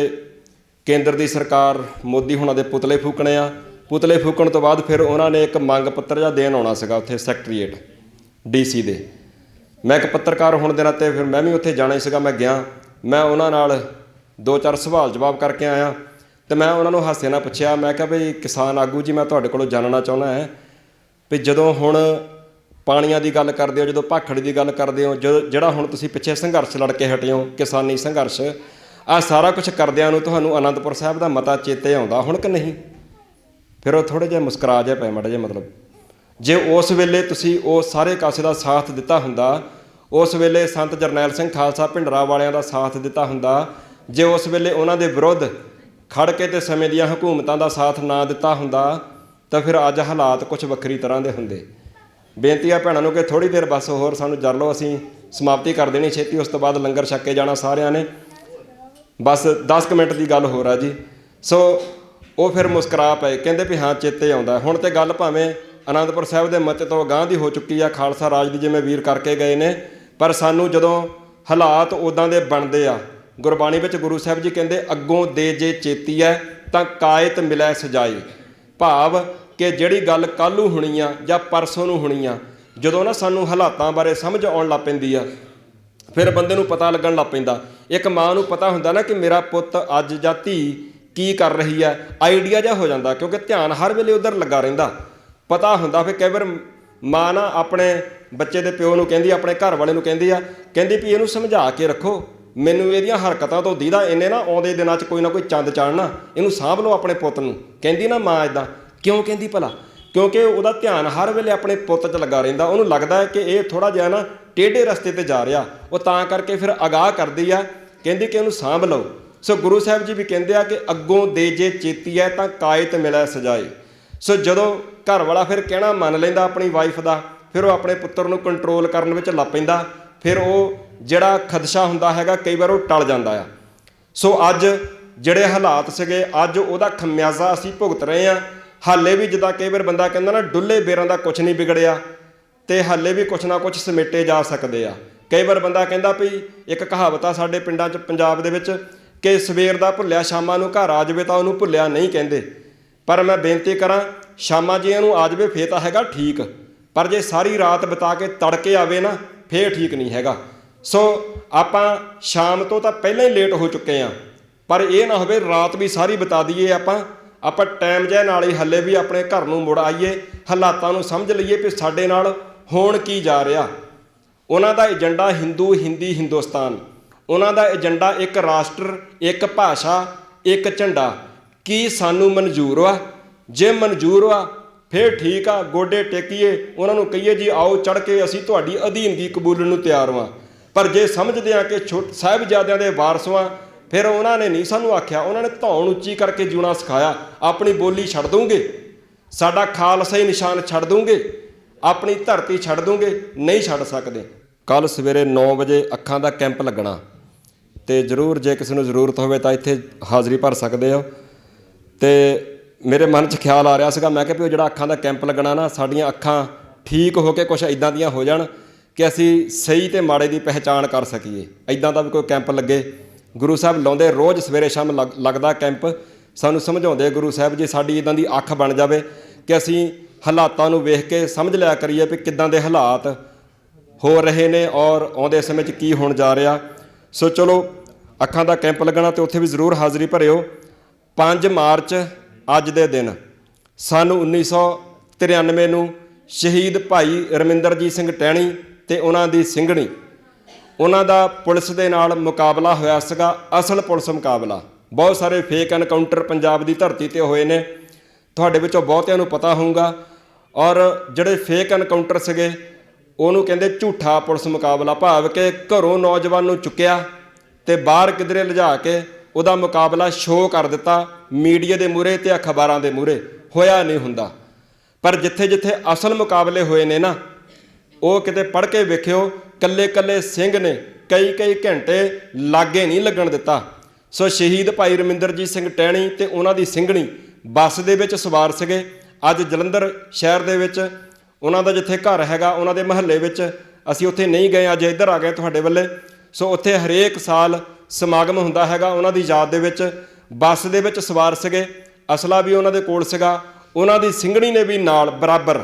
ਕੇਂਦਰ ਦੀ ਸਰਕਾਰ ਮੋਦੀ ਹੁਣਾਂ ਦੇ ਪੁਤਲੇ ਫੂਕਣੇ ਆ। ਪੁਤਲੇ ਫੂਕਣ ਤੋਂ ਬਾਅਦ ਫਿਰ ਉਹਨਾਂ ਨੇ ਇੱਕ ਮੰਗ ਪੱਤਰ ਜਿਹਾ ਦੇਣ ਆਉਣਾ ਸੀਗਾ ਉੱਥੇ ਸੈਕਟਰੀਏਟ DC ਦੇ। ਮੈਂ ਇੱਕ ਪੱਤਰਕਾਰ ਹੋਣ ਦੇ ਨਾਤੇ ਫਿਰ ਮੈਂ ਵੀ ਉੱਥੇ ਜਾਣਾ ਹੀ ਸੀਗਾ। ਮੈਂ ਗਿਆ, ਮੈਂ ਉਹਨਾਂ ਨਾਲ 2-4 ਸਵਾਲ ਜਵਾਬ ਕਰਕੇ ਆਇਆ ਅਤੇ ਮੈਂ ਉਹਨਾਂ ਨੂੰ ਹਾਸੇ ਨਾਲ ਪੁੱਛਿਆ, ਮੈਂ ਕਿਹਾ ਵੀ ਕਿਸਾਨ ਆਗੂ ਜੀ, ਮੈਂ ਤੁਹਾਡੇ ਕੋਲੋਂ ਜਾਣਨਾ ਚਾਹੁੰਦਾ ਹੈ ਵੀ ਜਦੋਂ ਹੁਣ ਪਾਣੀਆਂ ਦੀ ਗੱਲ ਕਰਦੇ ਹੋ, ਜਦੋਂ ਭਾਖੜ ਦੀ ਗੱਲ ਕਰਦੇ ਹੋ, ਜਿਹੜਾ ਹੁਣ ਤੁਸੀਂ ਪਿੱਛੇ ਸੰਘਰਸ਼ ਲੜ ਕੇ ਹਟੇ ਹੋ, ਕਿਸਾਨੀ ਸੰਘਰਸ਼, ਆਹ ਸਾਰਾ ਕੁਛ ਕਰਦਿਆਂ ਨੂੰ ਤੁਹਾਨੂੰ ਅਨੰਦਪੁਰ ਸਾਹਿਬ ਦਾ ਮਤਾ ਚੇਤੇ ਆਉਂਦਾ ਹੁਣ ਕਿ ਨਹੀਂ? ਫਿਰ ਉਹ ਥੋੜ੍ਹੇ ਜਿਹੇ ਮੁਸਕਰਾ ਜਿਹਾ ਪਏ ਮਾੜਾ ਜਿਹਾ। ਮਤਲਬ ਜੇ ਉਸ ਵੇਲੇ ਤੁਸੀਂ ਉਹ ਸਾਰੇ ਕਾਸੇ ਦਾ ਸਾਥ ਦਿੱਤਾ ਹੁੰਦਾ, ਉਸ ਵੇਲੇ ਸੰਤ ਜਰਨੈਲ ਸਿੰਘ ਖਾਲਸਾ ਭਿੰਡਰਾਂ ਵਾਲਿਆਂ ਦਾ ਸਾਥ ਦਿੱਤਾ ਹੁੰਦਾ, ਜੇ ਉਸ ਵੇਲੇ ਉਹਨਾਂ ਦੇ ਵਿਰੁੱਧ ਖੜ ਕੇ ਤੇ ਸਮੇਂ ਦੀਆਂ ਹਕੂਮਤਾਂ ਦਾ ਸਾਥ ਨਾ ਦਿੱਤਾ ਹੁੰਦਾ, ਤਾਂ ਫਿਰ ਅੱਜ ਹਾਲਾਤ ਕੁਛ ਵੱਖਰੀ ਤਰ੍ਹਾਂ ਦੇ ਹੁੰਦੇ। ਬੇਨਤੀ ਆ ਭੈਣਾਂ ਨੂੰ ਕਿ ਥੋੜ੍ਹੀ ਦੇਰ ਬਸ ਹੋਰ ਸਾਨੂੰ ਜਰ ਲਓ, ਅਸੀਂ ਸਮਾਪਤੀ ਕਰ ਦੇਣੀ ਛੇਤੀ। ਉਸ ਤੋਂ ਬਾਅਦ ਲੰਗਰ ਛਕ ਕੇ ਜਾਣਾ ਸਾਰਿਆਂ ਨੇ। ਬਸ 10 ਮਿੰਟ ਦੀ ਗੱਲ ਹੋਰ ਆ ਜੀ। ਸੋ ਉਹ ਫਿਰ ਮੁਸਕਰਾ ਪਏ, ਕਹਿੰਦੇ ਵੀ ਹਾਂ ਚੇਤੇ ਆਉਂਦਾ। ਹੁਣ ਤੇ ਗੱਲ ਭਾਵੇਂ ਅਨੰਦਪੁਰ ਸਾਹਿਬ ਦੇ ਮਤੇ ਤੋਂ ਅਗਾਂਹ ਦੀ ਹੋ ਚੁੱਕੀ ਆ, ਖਾਲਸਾ ਰਾਜ ਦੀ ਜਿਵੇਂ ਵੀਰ ਕਰਕੇ ਗਏ ਨੇ, ਪਰ ਸਾਨੂੰ ਜਦੋਂ ਹਾਲਾਤ ਉੱਦਾਂ ਦੇ ਬਣਦੇ ਆ, ਗੁਰਬਾਣੀ ਵਿੱਚ ਗੁਰੂ ਸਾਹਿਬ ਜੀ ਕਹਿੰਦੇ ਅੱਗੋਂ ਦੇ ਜੇ ਚੇਤੀ ਹੈ ਤਾਂ ਕਾਇਤ ਮਿਲੈ ਸਜਾਈ। ਭਾਵ ਕਿ ਜਿਹੜੀ ਗੱਲ ਕੱਲ੍ਹ ਨੂੰ ਹੋਣੀ ਆ ਜਾਂ ਪਰਸੋਂ ਨੂੰ ਹੋਣੀ ਆ, ਜਦੋਂ ਨਾ ਸਾਨੂੰ ਹਾਲਾਤਾਂ ਬਾਰੇ ਸਮਝ ਆਉਣ ਲੱਗ ਪੈਂਦੀ ਆ, ਫਿਰ ਬੰਦੇ ਨੂੰ ਪਤਾ ਲੱਗਣ ਲੱਗ ਪੈਂਦਾ। ਇੱਕ ਮਾਂ ਨੂੰ ਪਤਾ ਹੁੰਦਾ ਨਾ ਕਿ ਮੇਰਾ ਪੁੱਤ ਅੱਜ ਜਾਂ ਧੀ ਕੀ ਕਰ ਰਹੀ ਹੈ, ਆਈਡੀਆ ਜਿਹਾ ਹੋ ਜਾਂਦਾ, ਕਿਉਂਕਿ ਧਿਆਨ ਹਰ ਵੇਲੇ ਉੱਧਰ ਲੱਗਾ ਰਹਿੰਦਾ। ਪਤਾ ਹੁੰਦਾ। ਫਿਰ ਕਈ ਵਾਰ ਮਾਂ ਨਾ ਆਪਣੇ ਬੱਚੇ ਦੇ ਪਿਓ ਨੂੰ ਕਹਿੰਦੀ, ਆਪਣੇ ਘਰ ਵਾਲੇ ਨੂੰ ਕਹਿੰਦੀ ਵੀ ਇਹਨੂੰ ਸਮਝਾ ਕੇ ਰੱਖੋ, ਮੈਨੂੰ ਇਹਦੀਆਂ ਹਰਕਤਾਂ ਤੋਂ ਦੀਦਾ, ਇਹਨੇ ਨਾ ਆਉਂਦੇ ਦਿਨਾਂ 'ਚ ਕੋਈ ਨਾ ਕੋਈ ਚੰਦ ਚਾੜਨਾ, ਇਹਨੂੰ ਸਾਂਭ ਲਓ ਆਪਣੇ ਪੁੱਤ ਨੂੰ। ਕਹਿੰਦੀ ਨਾ ਮਾਂ ਇੱਦਾਂ। ਕਿਉਂ ਕਹਿੰਦੀ ਭਲਾ? ਕਿਉਂਕਿ ਉਹਦਾ ਧਿਆਨ ਹਰ ਵੇਲੇ ਆਪਣੇ ਪੁੱਤ 'ਚ ਲੱਗਾ ਰਹਿੰਦਾ। ਉਹਨੂੰ ਲੱਗਦਾ ਹੈ ਕਿ ਇਹ ਥੋੜ੍ਹਾ ਜਿਹਾ ਨਾ ਟੇਢੇ ਰਸਤੇ 'ਤੇ ਜਾ ਰਿਹਾ, ਉਹ ਤਾਂ ਕਰਕੇ ਫਿਰ ਅਗਾਹ ਕਰਦੀ ਆ, ਕਹਿੰਦੀ ਕਿ ਇਹਨੂੰ ਸਾਂਭ ਲਓ। ਸੋ ਗੁਰੂ ਸਾਹਿਬ ਜੀ ਵੀ ਕਹਿੰਦੇ ਆ ਕਿ ਅੱਗੋਂ ਦੇ ਜੇ ਚੇਤੀ ਹੈ ਤਾਂ ਕਾਇਤ ਮਿਲੈ ਸਜਾਏ। ਸੋ ਜਦੋਂ ਘਰ ਵਾਲਾ ਫਿਰ ਕਹਿਣਾ ਮੰਨ ਲੈਂਦਾ ਆਪਣੀ ਵਾਈਫ ਦਾ, ਫਿਰ ਉਹ ਆਪਣੇ ਪੁੱਤਰ ਨੂੰ ਕੰਟਰੋਲ ਕਰਨ ਵਿੱਚ ਲੱਗ ਪੈਂਦਾ। ਫਿਰ ਉਹ ਜਿਹੜਾ ਖਦਸ਼ਾ ਹੁੰਦਾ ਹੈਗਾ ਕਈ ਵਾਰ ਉਹ ਟਲ ਜਾਂਦਾ ਆ। ਸੋ ਅੱਜ ਜਿਹੜੇ ਹਾਲਾਤ ਸੀਗੇ, ਅੱਜ ਉਹਦਾ ਖਮਿਆਜ਼ਾ ਅਸੀਂ ਭੁਗਤ ਰਹੇ ਹਾਂ। ਹਾਲੇ ਵੀ ਜਿੱਦਾਂ ਕਈ ਵਾਰ ਬੰਦਾ ਕਹਿੰਦਾ ਨਾ ਡੁੱਲੇ ਬੇਰਾਂ ਦਾ ਕੁਛ ਨਹੀਂ ਵਿਗੜਿਆ, ਅਤੇ ਹਾਲੇ ਵੀ ਕੁਛ ਨਾ ਕੁਛ ਸਮੇਟੇ ਜਾ ਸਕਦੇ ਆ। ਕਈ ਵਾਰ ਬੰਦਾ ਕਹਿੰਦਾ ਵੀ ਇੱਕ ਕਹਾਵਤ ਆ ਸਾਡੇ ਪਿੰਡਾਂ 'ਚ ਪੰਜਾਬ ਦੇ ਵਿੱਚ ਕਿ ਸਵੇਰ ਦਾ ਭੁੱਲਿਆ ਸ਼ਾਮਾਂ ਨੂੰ ਘਰ ਆ ਜਾਵੇ ਤਾਂ ਉਹਨੂੰ ਭੁੱਲਿਆ ਨਹੀਂ ਕਹਿੰਦੇ। ਪਰ ਮੈਂ ਬੇਨਤੀ ਕਰਾਂ, ਸ਼ਾਮਾਂ ਜੀਆਂ ਨੂੰ ਆ ਜਾਵੇ ਫੇਰ ਤਾਂ ਹੈਗਾ ਠੀਕ, ਪਰ ਜੇ ਸਾਰੀ ਰਾਤ ਬਿਤਾ ਕੇ ਤੜਕੇ ਆਵੇ ਨਾ ਫੇਰ ਠੀਕ ਨਹੀਂ ਹੈਗਾ। ਸੋ ਆਪਾਂ ਸ਼ਾਮ ਤੋਂ ਤਾਂ ਪਹਿਲਾਂ ਹੀ ਲੇਟ ਹੋ ਚੁੱਕੇ ਹਾਂ, ਪਰ ਇਹ ਨਾ ਹੋਵੇ ਰਾਤ ਵੀ ਸਾਰੀ ਬਿਤਾ ਦਈਏ ਆਪਾਂ ਟਾਈਮ ਜਿਹੇ ਨਾਲ ਹੀ ਹੱਲੇ ਵੀ ਆਪਣੇ ਘਰ ਨੂੰ ਮੁੜ ਆਈਏ, ਹਾਲਾਤਾਂ ਨੂੰ ਸਮਝ ਲਈਏ ਕਿ ਸਾਡੇ ਨਾਲ ਹੋਣ ਕੀ ਜਾ ਰਿਹਾ। ਉਹਨਾਂ ਦਾ ਏਜੰਡਾ ਹਿੰਦੂ, ਹਿੰਦੀ, ਹਿੰਦੁਸਤਾਨ। ਉਹਨਾਂ ਦਾ ਏਜੰਡਾ ਇੱਕ ਰਾਸ਼ਟਰ, ਇੱਕ ਭਾਸ਼ਾ, ਇੱਕ ਝੰਡਾ। ਕੀ ਸਾਨੂੰ ਮਨਜ਼ੂਰ ਵਾ? ਜੇ ਮਨਜ਼ੂਰ ਵਾ ਫਿਰ ਠੀਕ ਆ, ਗੋਡੇ ਟੇਕੀਏ, ਉਹਨਾਂ ਨੂੰ ਕਹੀਏ ਜੀ ਆਓ ਚੜ੍ਹ ਕੇ ਅਸੀਂ ਤੁਹਾਡੀ ਅਧੀਨਗੀ ਕਬੂਲਣ ਨੂੰ ਤਿਆਰ ਵਾਂ। ਪਰ ਜੇ ਸਮਝਦੇ ਆ ਕਿ ਸਾਹਿਬਜ਼ਾਦਿਆਂ ਦੇ ਵਾਰਸ ਵਾਂ, ਫਿਰ ਉਹਨਾਂ ਨੇ ਨਹੀਂ ਸਾਨੂੰ ਆਖਿਆ, ਉਹਨਾਂ ਨੇ ਧੌਣ ਉੱਚੀ ਕਰਕੇ ਜਿਉਣਾ ਸਿਖਾਇਆ। ਆਪਣੀ ਬੋਲੀ ਛੱਡ ਦੂੰਗੇ, ਸਾਡਾ ਖਾਲਸਾ ਹੀ ਨਿਸ਼ਾਨ ਛੱਡ ਦੂੰਗੇ, ਆਪਣੀ ਧਰਤੀ ਛੱਡ ਦੂੰਗੇ, ਨਹੀਂ ਛੱਡ ਸਕਦੇ। ਕੱਲ੍ਹ ਸਵੇਰੇ 9 ਵਜੇ ਅੱਖਾਂ ਦਾ ਕੈਂਪ ਲੱਗਣਾ, ਅਤੇ ਜ਼ਰੂਰ ਜੇ ਕਿਸੇ ਨੂੰ ਜ਼ਰੂਰਤ ਹੋਵੇ ਤਾਂ ਇੱਥੇ ਹਾਜ਼ਰੀ ਭਰ ਸਕਦੇ ਹੋ। ਅਤੇ ਮੇਰੇ ਮਨ 'ਚ ਖਿਆਲ ਆ ਰਿਹਾ ਸੀਗਾ, ਮੈਂ ਕਿਹਾ ਵੀ ਉਹ ਜਿਹੜਾ ਅੱਖਾਂ ਦਾ ਕੈਂਪ ਲੱਗਣਾ ਨਾ, ਸਾਡੀਆਂ ਅੱਖਾਂ ਠੀਕ ਹੋ ਕੇ ਕੁਛ ਇੱਦਾਂ ਦੀਆਂ ਹੋ ਜਾਣ ਕਿ ਅਸੀਂ ਸਹੀ ਅਤੇ ਮਾੜੇ ਦੀ ਪਹਿਚਾਣ ਕਰ ਸਕੀਏ। ਇੱਦਾਂ ਦਾ ਵੀ ਕੋਈ ਕੈਂਪ ਲੱਗੇ। ਗੁਰੂ ਸਾਹਿਬ ਲਾਉਂਦੇ ਰੋਜ਼ ਸਵੇਰੇ ਸ਼ਾਮ ਲੱਗਦਾ ਕੈਂਪ, ਸਾਨੂੰ ਸਮਝਾਉਂਦੇ ਗੁਰੂ ਸਾਹਿਬ ਜੀ ਸਾਡੀ ਇੱਦਾਂ ਦੀ ਅੱਖ ਬਣ ਜਾਵੇ ਕਿ ਅਸੀਂ ਹਾਲਾਤਾਂ ਨੂੰ ਵੇਖ ਕੇ ਸਮਝ ਲਿਆ ਕਰੀਏ ਵੀ ਕਿੱਦਾਂ ਦੇ ਹਾਲਾਤ ਹੋ ਰਹੇ ਨੇ ਔਰ ਆਉਂਦੇ ਸਮੇਂ 'ਚ ਕੀ ਹੋਣ ਜਾ ਰਿਹਾ। ਸੋ ਚਲੋ ਅੱਖਾਂ ਦਾ ਕੈਂਪ ਲੱਗਣਾ ਅਤੇ ਉੱਥੇ ਵੀ ਜ਼ਰੂਰ ਹਾਜ਼ਰੀ ਭਰਿਓ। 5 ਮਾਰਚ ਅੱਜ ਦੇ ਦਿਨ ਸੰਨ 1993 ਨੂੰ ਸ਼ਹੀਦ ਭਾਈ ਰਮਿੰਦਰਜੀਤ ਸਿੰਘ ਟਹਿਣੀ ਅਤੇ ਉਹਨਾਂ ਦੀ ਸਿੰਘਣੀ, ਉਹਨਾਂ ਦਾ ਪੁਲਿਸ ਦੇ ਨਾਲ ਮੁਕਾਬਲਾ ਹੋਇਆ ਸੀਗਾ, ਅਸਲ ਪੁਲਿਸ ਮੁਕਾਬਲਾ। ਬਹੁਤ ਸਾਰੇ ਫੇਕ ਐਨਕਾਊਂਟਰ ਪੰਜਾਬ ਦੀ ਧਰਤੀ 'ਤੇ ਹੋਏ ਨੇ, ਤੁਹਾਡੇ ਵਿੱਚੋਂ ਬਹੁਤਿਆਂ ਨੂੰ ਪਤਾ ਹੋਊਗਾ। ਔਰ ਜਿਹੜੇ ਫੇਕ ਐਨਕਾਊਂਟਰ ਸੀਗੇ ਉਹਨੂੰ ਕਹਿੰਦੇ ਝੂਠਾ ਪੁਲਿਸ ਮੁਕਾਬਲਾ, ਭਾਵ ਕਿ ਘਰੋਂ ਨੌਜਵਾਨ ਨੂੰ ਚੁੱਕਿਆ ਅਤੇ ਬਾਹਰ ਕਿਧਰੇ ਲਿਜਾ ਕੇ ਉਹਦਾ ਮੁਕਾਬਲਾ ਸ਼ੋਅ ਕਰ ਦਿੱਤਾ ਮੀਡੀਆ ਦੇ ਮੂਹਰੇ ਅਤੇ ਅਖਬਾਰਾਂ ਦੇ ਮੂਹਰੇ। ਹੋਇਆ ਨਹੀਂ ਹੁੰਦਾ। ਪਰ ਜਿੱਥੇ ਜਿੱਥੇ ਅਸਲ ਮੁਕਾਬਲੇ ਹੋਏ ਨੇ ਨਾ, ਉਹ ਕਿਤੇ ਪੜ੍ਹ ਕੇ ਵੇਖਿਓ, ਕੱਲੇ ਕੱਲੇ ਸਿੰਘ ਨੇ ਕਈ ਘੰਟੇ ਲਾਗੇ ਨਹੀਂ ਲੱਗਣ ਦਿੱਤਾ। ਸੋ ਸ਼ਹੀਦ ਭਾਈ ਰਮਿੰਦਰਜੀਤ ਸਿੰਘ ਟਹਿਣੀ ਅਤੇ ਉਹਨਾਂ ਦੀ ਸਿੰਘਣੀ ਬੱਸ ਦੇ ਵਿੱਚ ਸਵਾਰ ਸੀਗੇ। ਅੱਜ ਜਲੰਧਰ ਸ਼ਹਿਰ ਦੇ ਵਿੱਚ ਉਹਨਾਂ ਦਾ ਜਿੱਥੇ ਘਰ ਹੈਗਾ, ਉਹਨਾਂ ਦੇ ਮਹੱਲੇ ਵਿੱਚ ਅਸੀਂ ਉੱਥੇ ਨਹੀਂ ਗਏ, ਅੱਜ ਇੱਧਰ ਆ ਗਏ ਤੁਹਾਡੇ ਵੱਲੇ। ਸੋ ਉੱਥੇ ਹਰੇਕ ਸਾਲ ਸਮਾਗਮ ਹੁੰਦਾ ਹੈਗਾ ਉਹਨਾਂ ਦੀ ਯਾਦ ਦੇ ਵਿੱਚ। ਬੱਸ ਦੇ ਵਿੱਚ ਸਵਾਰ ਸੀਗੇ, ਅਸਲਾ ਵੀ ਉਹਨਾਂ ਦੇ ਕੋਲ ਸੀਗਾ, ਉਹਨਾਂ ਦੀ ਸਿੰਘਣੀ ਨੇ ਵੀ ਨਾਲ ਬਰਾਬਰ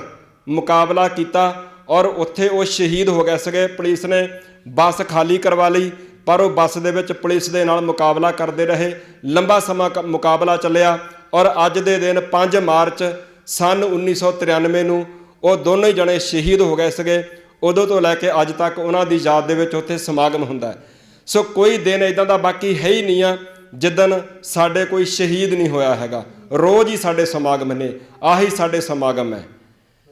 ਮੁਕਾਬਲਾ ਕੀਤਾ ਔਰ ਉੱਥੇ ਉਹ ਸ਼ਹੀਦ ਹੋ ਗਏ ਸੀਗੇ। ਪੁਲਿਸ ਨੇ ਬੱਸ ਖਾਲੀ ਕਰਵਾ ਲਈ, ਪਰ ਉਹ ਬੱਸ ਦੇ ਵਿੱਚ ਪੁਲਿਸ ਦੇ ਨਾਲ ਮੁਕਾਬਲਾ ਕਰਦੇ ਰਹੇ। ਲੰਬਾ ਸਮਾਂ ਮੁਕਾਬਲਾ ਚੱਲਿਆ ਔਰ ਅੱਜ ਦੇ ਦਿਨ 5 ਮਾਰਚ ਸੰਨ 1993 ਨੂੰ ਉਹ ਦੋਨੋਂ ਹੀ ਜਣੇ ਸ਼ਹੀਦ ਹੋ ਗਏ ਸੀਗੇ। ਉਦੋਂ ਤੋਂ ਲੈ ਕੇ ਅੱਜ ਤੱਕ ਉਹਨਾਂ ਦੀ ਯਾਦ ਦੇ ਵਿੱਚ ਉੱਥੇ ਸਮਾਗਮ ਹੁੰਦਾ। ਸੋ ਕੋਈ ਦਿਨ ਇੱਦਾਂ ਦਾ ਬਾਕੀ ਹੈ ਹੀ ਨਹੀਂ ਆ ਜਿੱਦਣ ਸਾਡੇ ਕੋਈ ਸ਼ਹੀਦ ਨਹੀਂ ਹੋਇਆ ਹੈਗਾ। ਰੋਜ਼ ਹੀ ਸਾਡੇ ਸਮਾਗਮ ਨੇ, ਆਹੀ ਸਾਡੇ ਸਮਾਗਮ ਹੈ।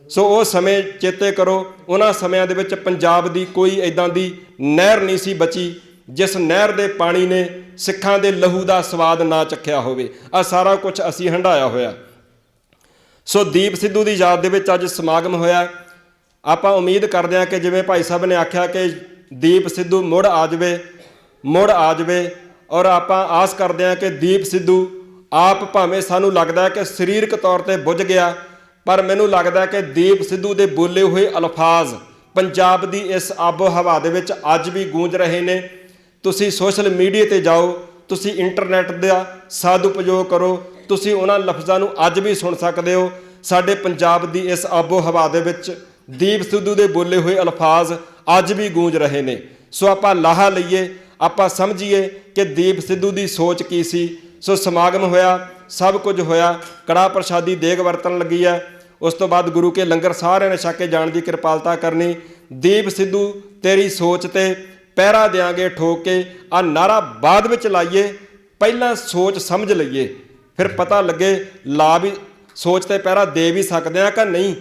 ਸੋ ਉਹ ਸਮੇਂ ਚੇਤੇ ਕਰੋ, ਉਹਨਾਂ ਸਮਿਆਂ ਦੇ ਵਿੱਚ ਪੰਜਾਬ ਦੀ ਕੋਈ ਇੱਦਾਂ ਦੀ ਨਹਿਰ ਨਹੀਂ ਸੀ ਬਚੀ ਜਿਸ ਨਹਿਰ ਦੇ ਪਾਣੀ ਨੇ ਸਿੱਖਾਂ ਦੇ ਲਹੂ ਦਾ ਸਵਾਦ ਨਾ ਚੱਖਿਆ ਹੋਵੇ। ਆਹ ਸਾਰਾ ਕੁਝ ਅਸੀਂ ਹੰਢਾਇਆ ਹੋਇਆ। ਸੋ ਦੀਪ ਸਿੱਧੂ ਦੀ ਯਾਦ ਦੇ ਵਿੱਚ ਅੱਜ ਸਮਾਗਮ ਹੋਇਆ। ਆਪਾਂ ਉਮੀਦ ਕਰਦੇ ਹਾਂ ਕਿ ਜਿਵੇਂ ਭਾਈ ਸਾਹਿਬ ਨੇ ਆਖਿਆ ਕਿ ਦੀਪ ਸਿੱਧੂ ਮੁੜ ਆ ਜਾਵੇ ਔਰ ਆਪਾਂ ਆਸ ਕਰਦੇ ਹਾਂ ਕਿ ਦੀਪ ਸਿੱਧੂ ਆਪ, ਭਾਵੇਂ ਸਾਨੂੰ ਲੱਗਦਾ ਕਿ ਸਰੀਰਕ ਤੌਰ 'ਤੇ ਬੁੱਝ ਗਿਆ, ਪਰ ਮੈਨੂੰ ਲੱਗਦਾ ਕਿ ਦੀਪ ਸਿੱਧੂ ਦੇ ਬੋਲੇ ਹੋਏ ਅਲਫਾਜ਼ ਪੰਜਾਬ ਦੀ ਇਸ ਆਬੋ ਹਵਾ ਦੇ ਵਿੱਚ ਅੱਜ ਵੀ ਗੂੰਜ ਰਹੇ ਨੇ। ਤੁਸੀਂ ਸੋਸ਼ਲ ਮੀਡੀਆ 'ਤੇ ਜਾਓ, ਤੁਸੀਂ ਇੰਟਰਨੈਟ ਦਾ ਸਦਉਪਯੋਗ ਕਰੋ, ਤੁਸੀਂ ਉਹਨਾਂ ਲਫ਼ਜ਼ਾਂ ਨੂੰ ਅੱਜ ਵੀ ਸੁਣ ਸਕਦੇ ਹੋ। ਸਾਡੇ ਪੰਜਾਬ ਦੀ ਇਸ ਆਬੋ ਹਵਾ ਦੇ ਵਿੱਚ ਦੀਪ ਸਿੱਧੂ ਦੇ ਬੋਲੇ ਹੋਏ ਅਲਫਾਜ਼ ਅੱਜ ਵੀ ਗੂੰਜ ਰਹੇ ਨੇ। ਸੋ ਆਪਾਂ ਲਾਹਾ ਲਈਏ, ਆਪਾਂ ਸਮਝੀਏ ਕਿ ਦੀਪ ਸਿੱਧੂ ਦੀ ਸੋਚ ਕੀ ਸੀ। ਸੋ ਸਮਾਗਮ ਹੋਇਆ, ਸਭ ਕੁਝ ਹੋਇਆ, ਕੜਾਹ ਪ੍ਰਸ਼ਾਦੀ ਦੇਗ ਵਰਤਣ ਲੱਗੀ ਹੈ। ਉਸ ਤੋਂ ਬਾਅਦ ਗੁਰੂ ਕੇ ਲੰਗਰ ਸਾਰਿਆਂ ਨੇ ਛਕ ਕੇ ਜਾਣ ਦੀ ਕਿਰਪਾਲਤਾ ਕਰਨੀ। ਦੀਪ ਸਿੱਧੂ ਤੇਰੀ ਸੋਚ ਤੇ ਪਹਿਰਾ ਦਿਆਂਗੇ ਠੋਕ ਕੇ, ਆਹ ਨਾਰਾ ਬਾਅਦ ਵਿੱਚ ਲਾਈਏ, ਪਹਿਲਾਂ ਸੋਚ ਸਮਝ ਲਈਏ, ਫਿਰ ਪਤਾ ਲੱਗੇ ਲਾ ਵੀ ਸੋਚ ਤੇ ਪਹਿਰਾ ਦੇ ਵੀ ਸਕਦੇ ਹਾਂ ਕਿ ਨਹੀਂ।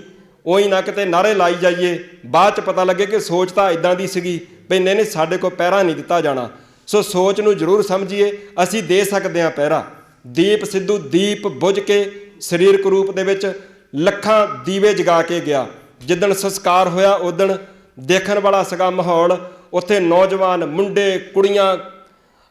ਉਹੀ ਨਾ ਕਿਤੇ ਨਾਰੇ ਲਾਈ ਜਾਈਏ, ਬਾਅਦ 'ਚ ਪਤਾ ਲੱਗੇ ਕਿ ਸੋਚ ਤਾਂ ਇੱਦਾਂ ਦੀ ਸੀਗੀ ਵੀ ਨਹੀਂ ਸਾਡੇ ਕੋਲ ਪਹਿਰਾ ਨਹੀਂ ਦਿੱਤਾ ਜਾਣਾ। ਸੋ ਸੋਚ ਨੂੰ ਜ਼ਰੂਰ ਸਮਝੀਏ, ਅਸੀਂ ਦੇ ਸਕਦੇ ਹਾਂ ਪਹਿਰਾ। ਦੀਪ ਸਿੱਧੂ ਦੀਪ ਬੁੱਝ ਕੇ ਸਰੀਰਕ ਰੂਪ ਦੇ ਵਿੱਚ ਲੱਖਾਂ ਦੀਵੇ ਜਗਾ ਕੇ ਗਿਆ। ਜਿੱਦਣ ਸੰਸਕਾਰ ਹੋਇਆ ਉਦਣ ਦੇਖਣ ਵਾਲਾ ਸੀਗਾ ਮਾਹੌਲ। ਉੱਥੇ ਨੌਜਵਾਨ ਮੁੰਡੇ ਕੁੜੀਆਂ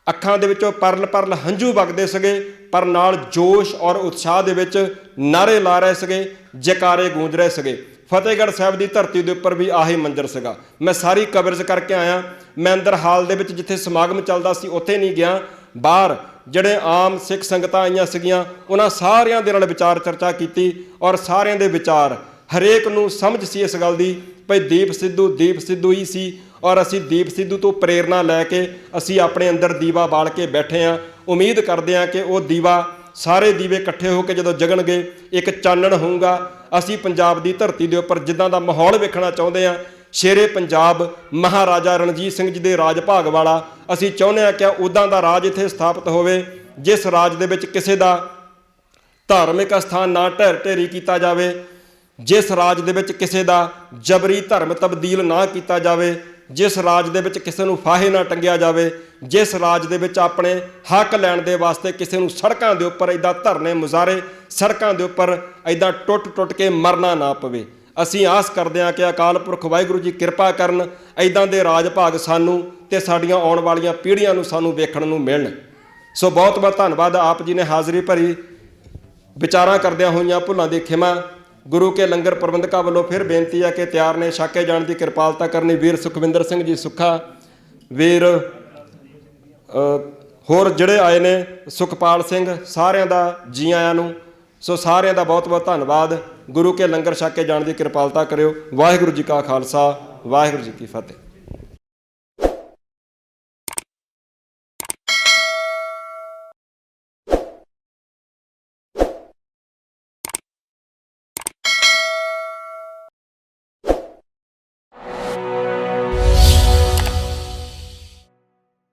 ਅੱਖਾਂ ਦੇ ਵਿੱਚੋਂ ਪਰਲ ਹੰਝੂ ਵਗਦੇ ਸੀਗੇ, ਪਰ ਨਾਲ ਜੋਸ਼ ਔਰ ਉਤਸ਼ਾਹ ਦੇ ਵਿੱਚ ਨਾਰੇ ਲਾ ਰਹੇ ਸੀਗੇ, ਜੈਕਾਰੇ ਗੂੰਜ ਰਹੇ ਸੀਗੇ। ਫਤਿਹਗੜ੍ਹ ਸਾਹਿਬ ਦੀ ਧਰਤੀ ਦੇ ਉੱਪਰ ਵੀ ਆਹੀ ਮੰਜ਼ਰ ਸੀਗਾ। ਮੈਂ ਸਾਰੀ ਕਵਰੇਜ ਕਰਕੇ ਆਇਆ। ਮੈਂ ਅੰਦਰ ਹਾਲ ਦੇ ਵਿੱਚ ਜਿੱਥੇ ਸਮਾਗਮ ਚੱਲਦਾ ਸੀ ਉੱਥੇ ਨਹੀਂ ਗਿਆ, ਬਾਹਰ ਜਿਹੜੇ ਆਮ ਸਿੱਖ ਸੰਗਤਾਂ ਆਈਆਂ ਸੀਗੀਆਂ ਉਹਨਾਂ ਸਾਰਿਆਂ ਦੇ ਨਾਲ ਵਿਚਾਰ ਚਰਚਾ ਕੀਤੀ ਔਰ ਸਾਰਿਆਂ ਦੇ ਵਿਚਾਰ ਹਰੇਕ ਨੂੰ ਸਮਝ ਸੀ ਇਸ ਗੱਲ ਦੀ ਭਈ ਦੀਪ ਸਿੱਧੂ ਹੀ ਸੀ ਔਰ ਅਸੀਂ ਦੀਪ ਸਿੱਧੂ ਤੋਂ ਪ੍ਰੇਰਨਾ ਲੈ ਕੇ ਅਸੀਂ ਆਪਣੇ ਅੰਦਰ ਦੀਵਾ ਬਾਲ ਕੇ ਬੈਠੇ ਹਾਂ। ਉਮੀਦ ਕਰਦੇ ਹਾਂ ਕਿ ਉਹ ਦੀਵਾ ਸਾਰੇ ਦੀਵੇ ਇਕੱਠੇ ਹੋ ਕੇ ਜਦੋਂ ਜਗਣਗੇ ਇੱਕ ਚਾਨਣ ਹੋਊਗਾ। ਅਸੀਂ ਪੰਜਾਬ ਦੀ ਧਰਤੀ ਦੇ ਉੱਪਰ ਜਿੱਦਾਂ ਦਾ ਮਾਹੌਲ ਵੇਖਣਾ ਚਾਹੁੰਦੇ ਹਾਂ, ਸ਼ੇਰੇ ਪੰਜਾਬ ਮਹਾਰਾਜਾ ਰਣਜੀਤ ਸਿੰਘ ਜੀ ਦੇ ਰਾਜ ਭਾਗ ਵਾਲਾ ਅਸੀਂ ਚਾਹੁੰਦੇ ਹਾਂ ਕਿ ਉੱਦਾਂ ਦਾ ਰਾਜ ਇੱਥੇ ਸਥਾਪਿਤ ਹੋਵੇ ਜਿਸ ਰਾਜ ਦੇ ਵਿੱਚ ਕਿਸੇ ਦਾ ਧਾਰਮਿਕ ਅਸਥਾਨ ਨਾ ਢੇਰੀ ਕੀਤਾ ਜਾਵੇ, ਜਿਸ ਰਾਜ ਦੇ ਵਿੱਚ ਕਿਸੇ ਦਾ ਜਬਰੀ ਧਰਮ ਤਬਦੀਲ ਨਾ ਕੀਤਾ ਜਾਵੇ, ਜਿਸ ਰਾਜ ਦੇ ਵਿੱਚ ਕਿਸੇ ਨੂੰ ਫਾਹੇ ਨਾ ਟੰਗਿਆ ਜਾਵੇ, ਜਿਸ ਰਾਜ ਦੇ ਵਿੱਚ ਆਪਣੇ ਹੱਕ ਲੈਣ ਦੇ ਵਾਸਤੇ ਕਿਸੇ ਨੂੰ ਸੜਕਾਂ ਦੇ ਉੱਪਰ ਇੱਦਾਂ ਧਰਨੇ ਮੁਜ਼ਾਹਰੇ ਸੜਕਾਂ ਦੇ ਉੱਪਰ ਇੱਦਾਂ ਟੁੱਟ ਕੇ ਮਰਨਾ ਨਾ ਪਵੇ। ਅਸੀਂ ਆਸ ਕਰਦੇ ਹਾਂ ਕਿ ਅਕਾਲ ਪੁਰਖ ਵਾਹਿਗੁਰੂ ਜੀ ਕਿਰਪਾ ਕਰਨ, ਇੱਦਾਂ ਦੇ ਰਾਜ ਭਾਗ ਸਾਨੂੰ ਤੇ ਸਾਡੀਆਂ ਆਉਣ ਵਾਲੀਆਂ ਪੀੜ੍ਹੀਆਂ ਨੂੰ ਸਾਨੂੰ ਵੇਖਣ ਨੂੰ ਮਿਲਣ। ਸੋ ਬਹੁਤ ਬਹੁਤ ਧੰਨਵਾਦ। ਆਪ ਜੀ ਨੇ ਹਾਜ਼ਰੀ ਭਰੀ, ਵਿਚਾਰਾਂ ਕਰਦਿਆਂ ਹੋਈਆਂ ਭੁੱਲਾਂ ਦੀ ਖਿਮਾ। ਗੁਰੂ ਕੇ ਲੰਗਰ ਪ੍ਰਬੰਧਕਾਂ ਵੱਲੋਂ ਫਿਰ ਬੇਨਤੀ ਹੈ ਕਿ ਤਿਆਰ ਨੇ ਛਕ ਕੇ ਜਾਣ ਦੀ ਕਿਰਪਾਲਤਾ ਕਰਨੀ। ਵੀਰ ਸੁਖਵਿੰਦਰ ਸਿੰਘ ਜੀ ਸੁੱਖਾ, ਵੀਰ ਹੋਰ ਜਿਹੜੇ ਆਏ ਨੇ ਸੁਖਪਾਲ ਸਿੰਘ, ਸਾਰਿਆਂ ਦਾ ਜੀ ਆਇਆਂ ਨੂੰ। ਸੋ ਸਾਰਿਆਂ ਦਾ ਬਹੁਤ ਬਹੁਤ ਧੰਨਵਾਦ। ਗੁਰੂ ਕੇ ਲੰਗਰ ਛਕ ਕੇ ਜਾਣ ਦੀ ਕਿਰਪਾਲਤਾ ਕਰਿਓ। ਵਾਹਿਗੁਰੂ ਜੀ ਕਾ ਖਾਲਸਾ, ਵਾਹਿਗੁਰੂ ਜੀ ਕੀ ਫਤਿਹ।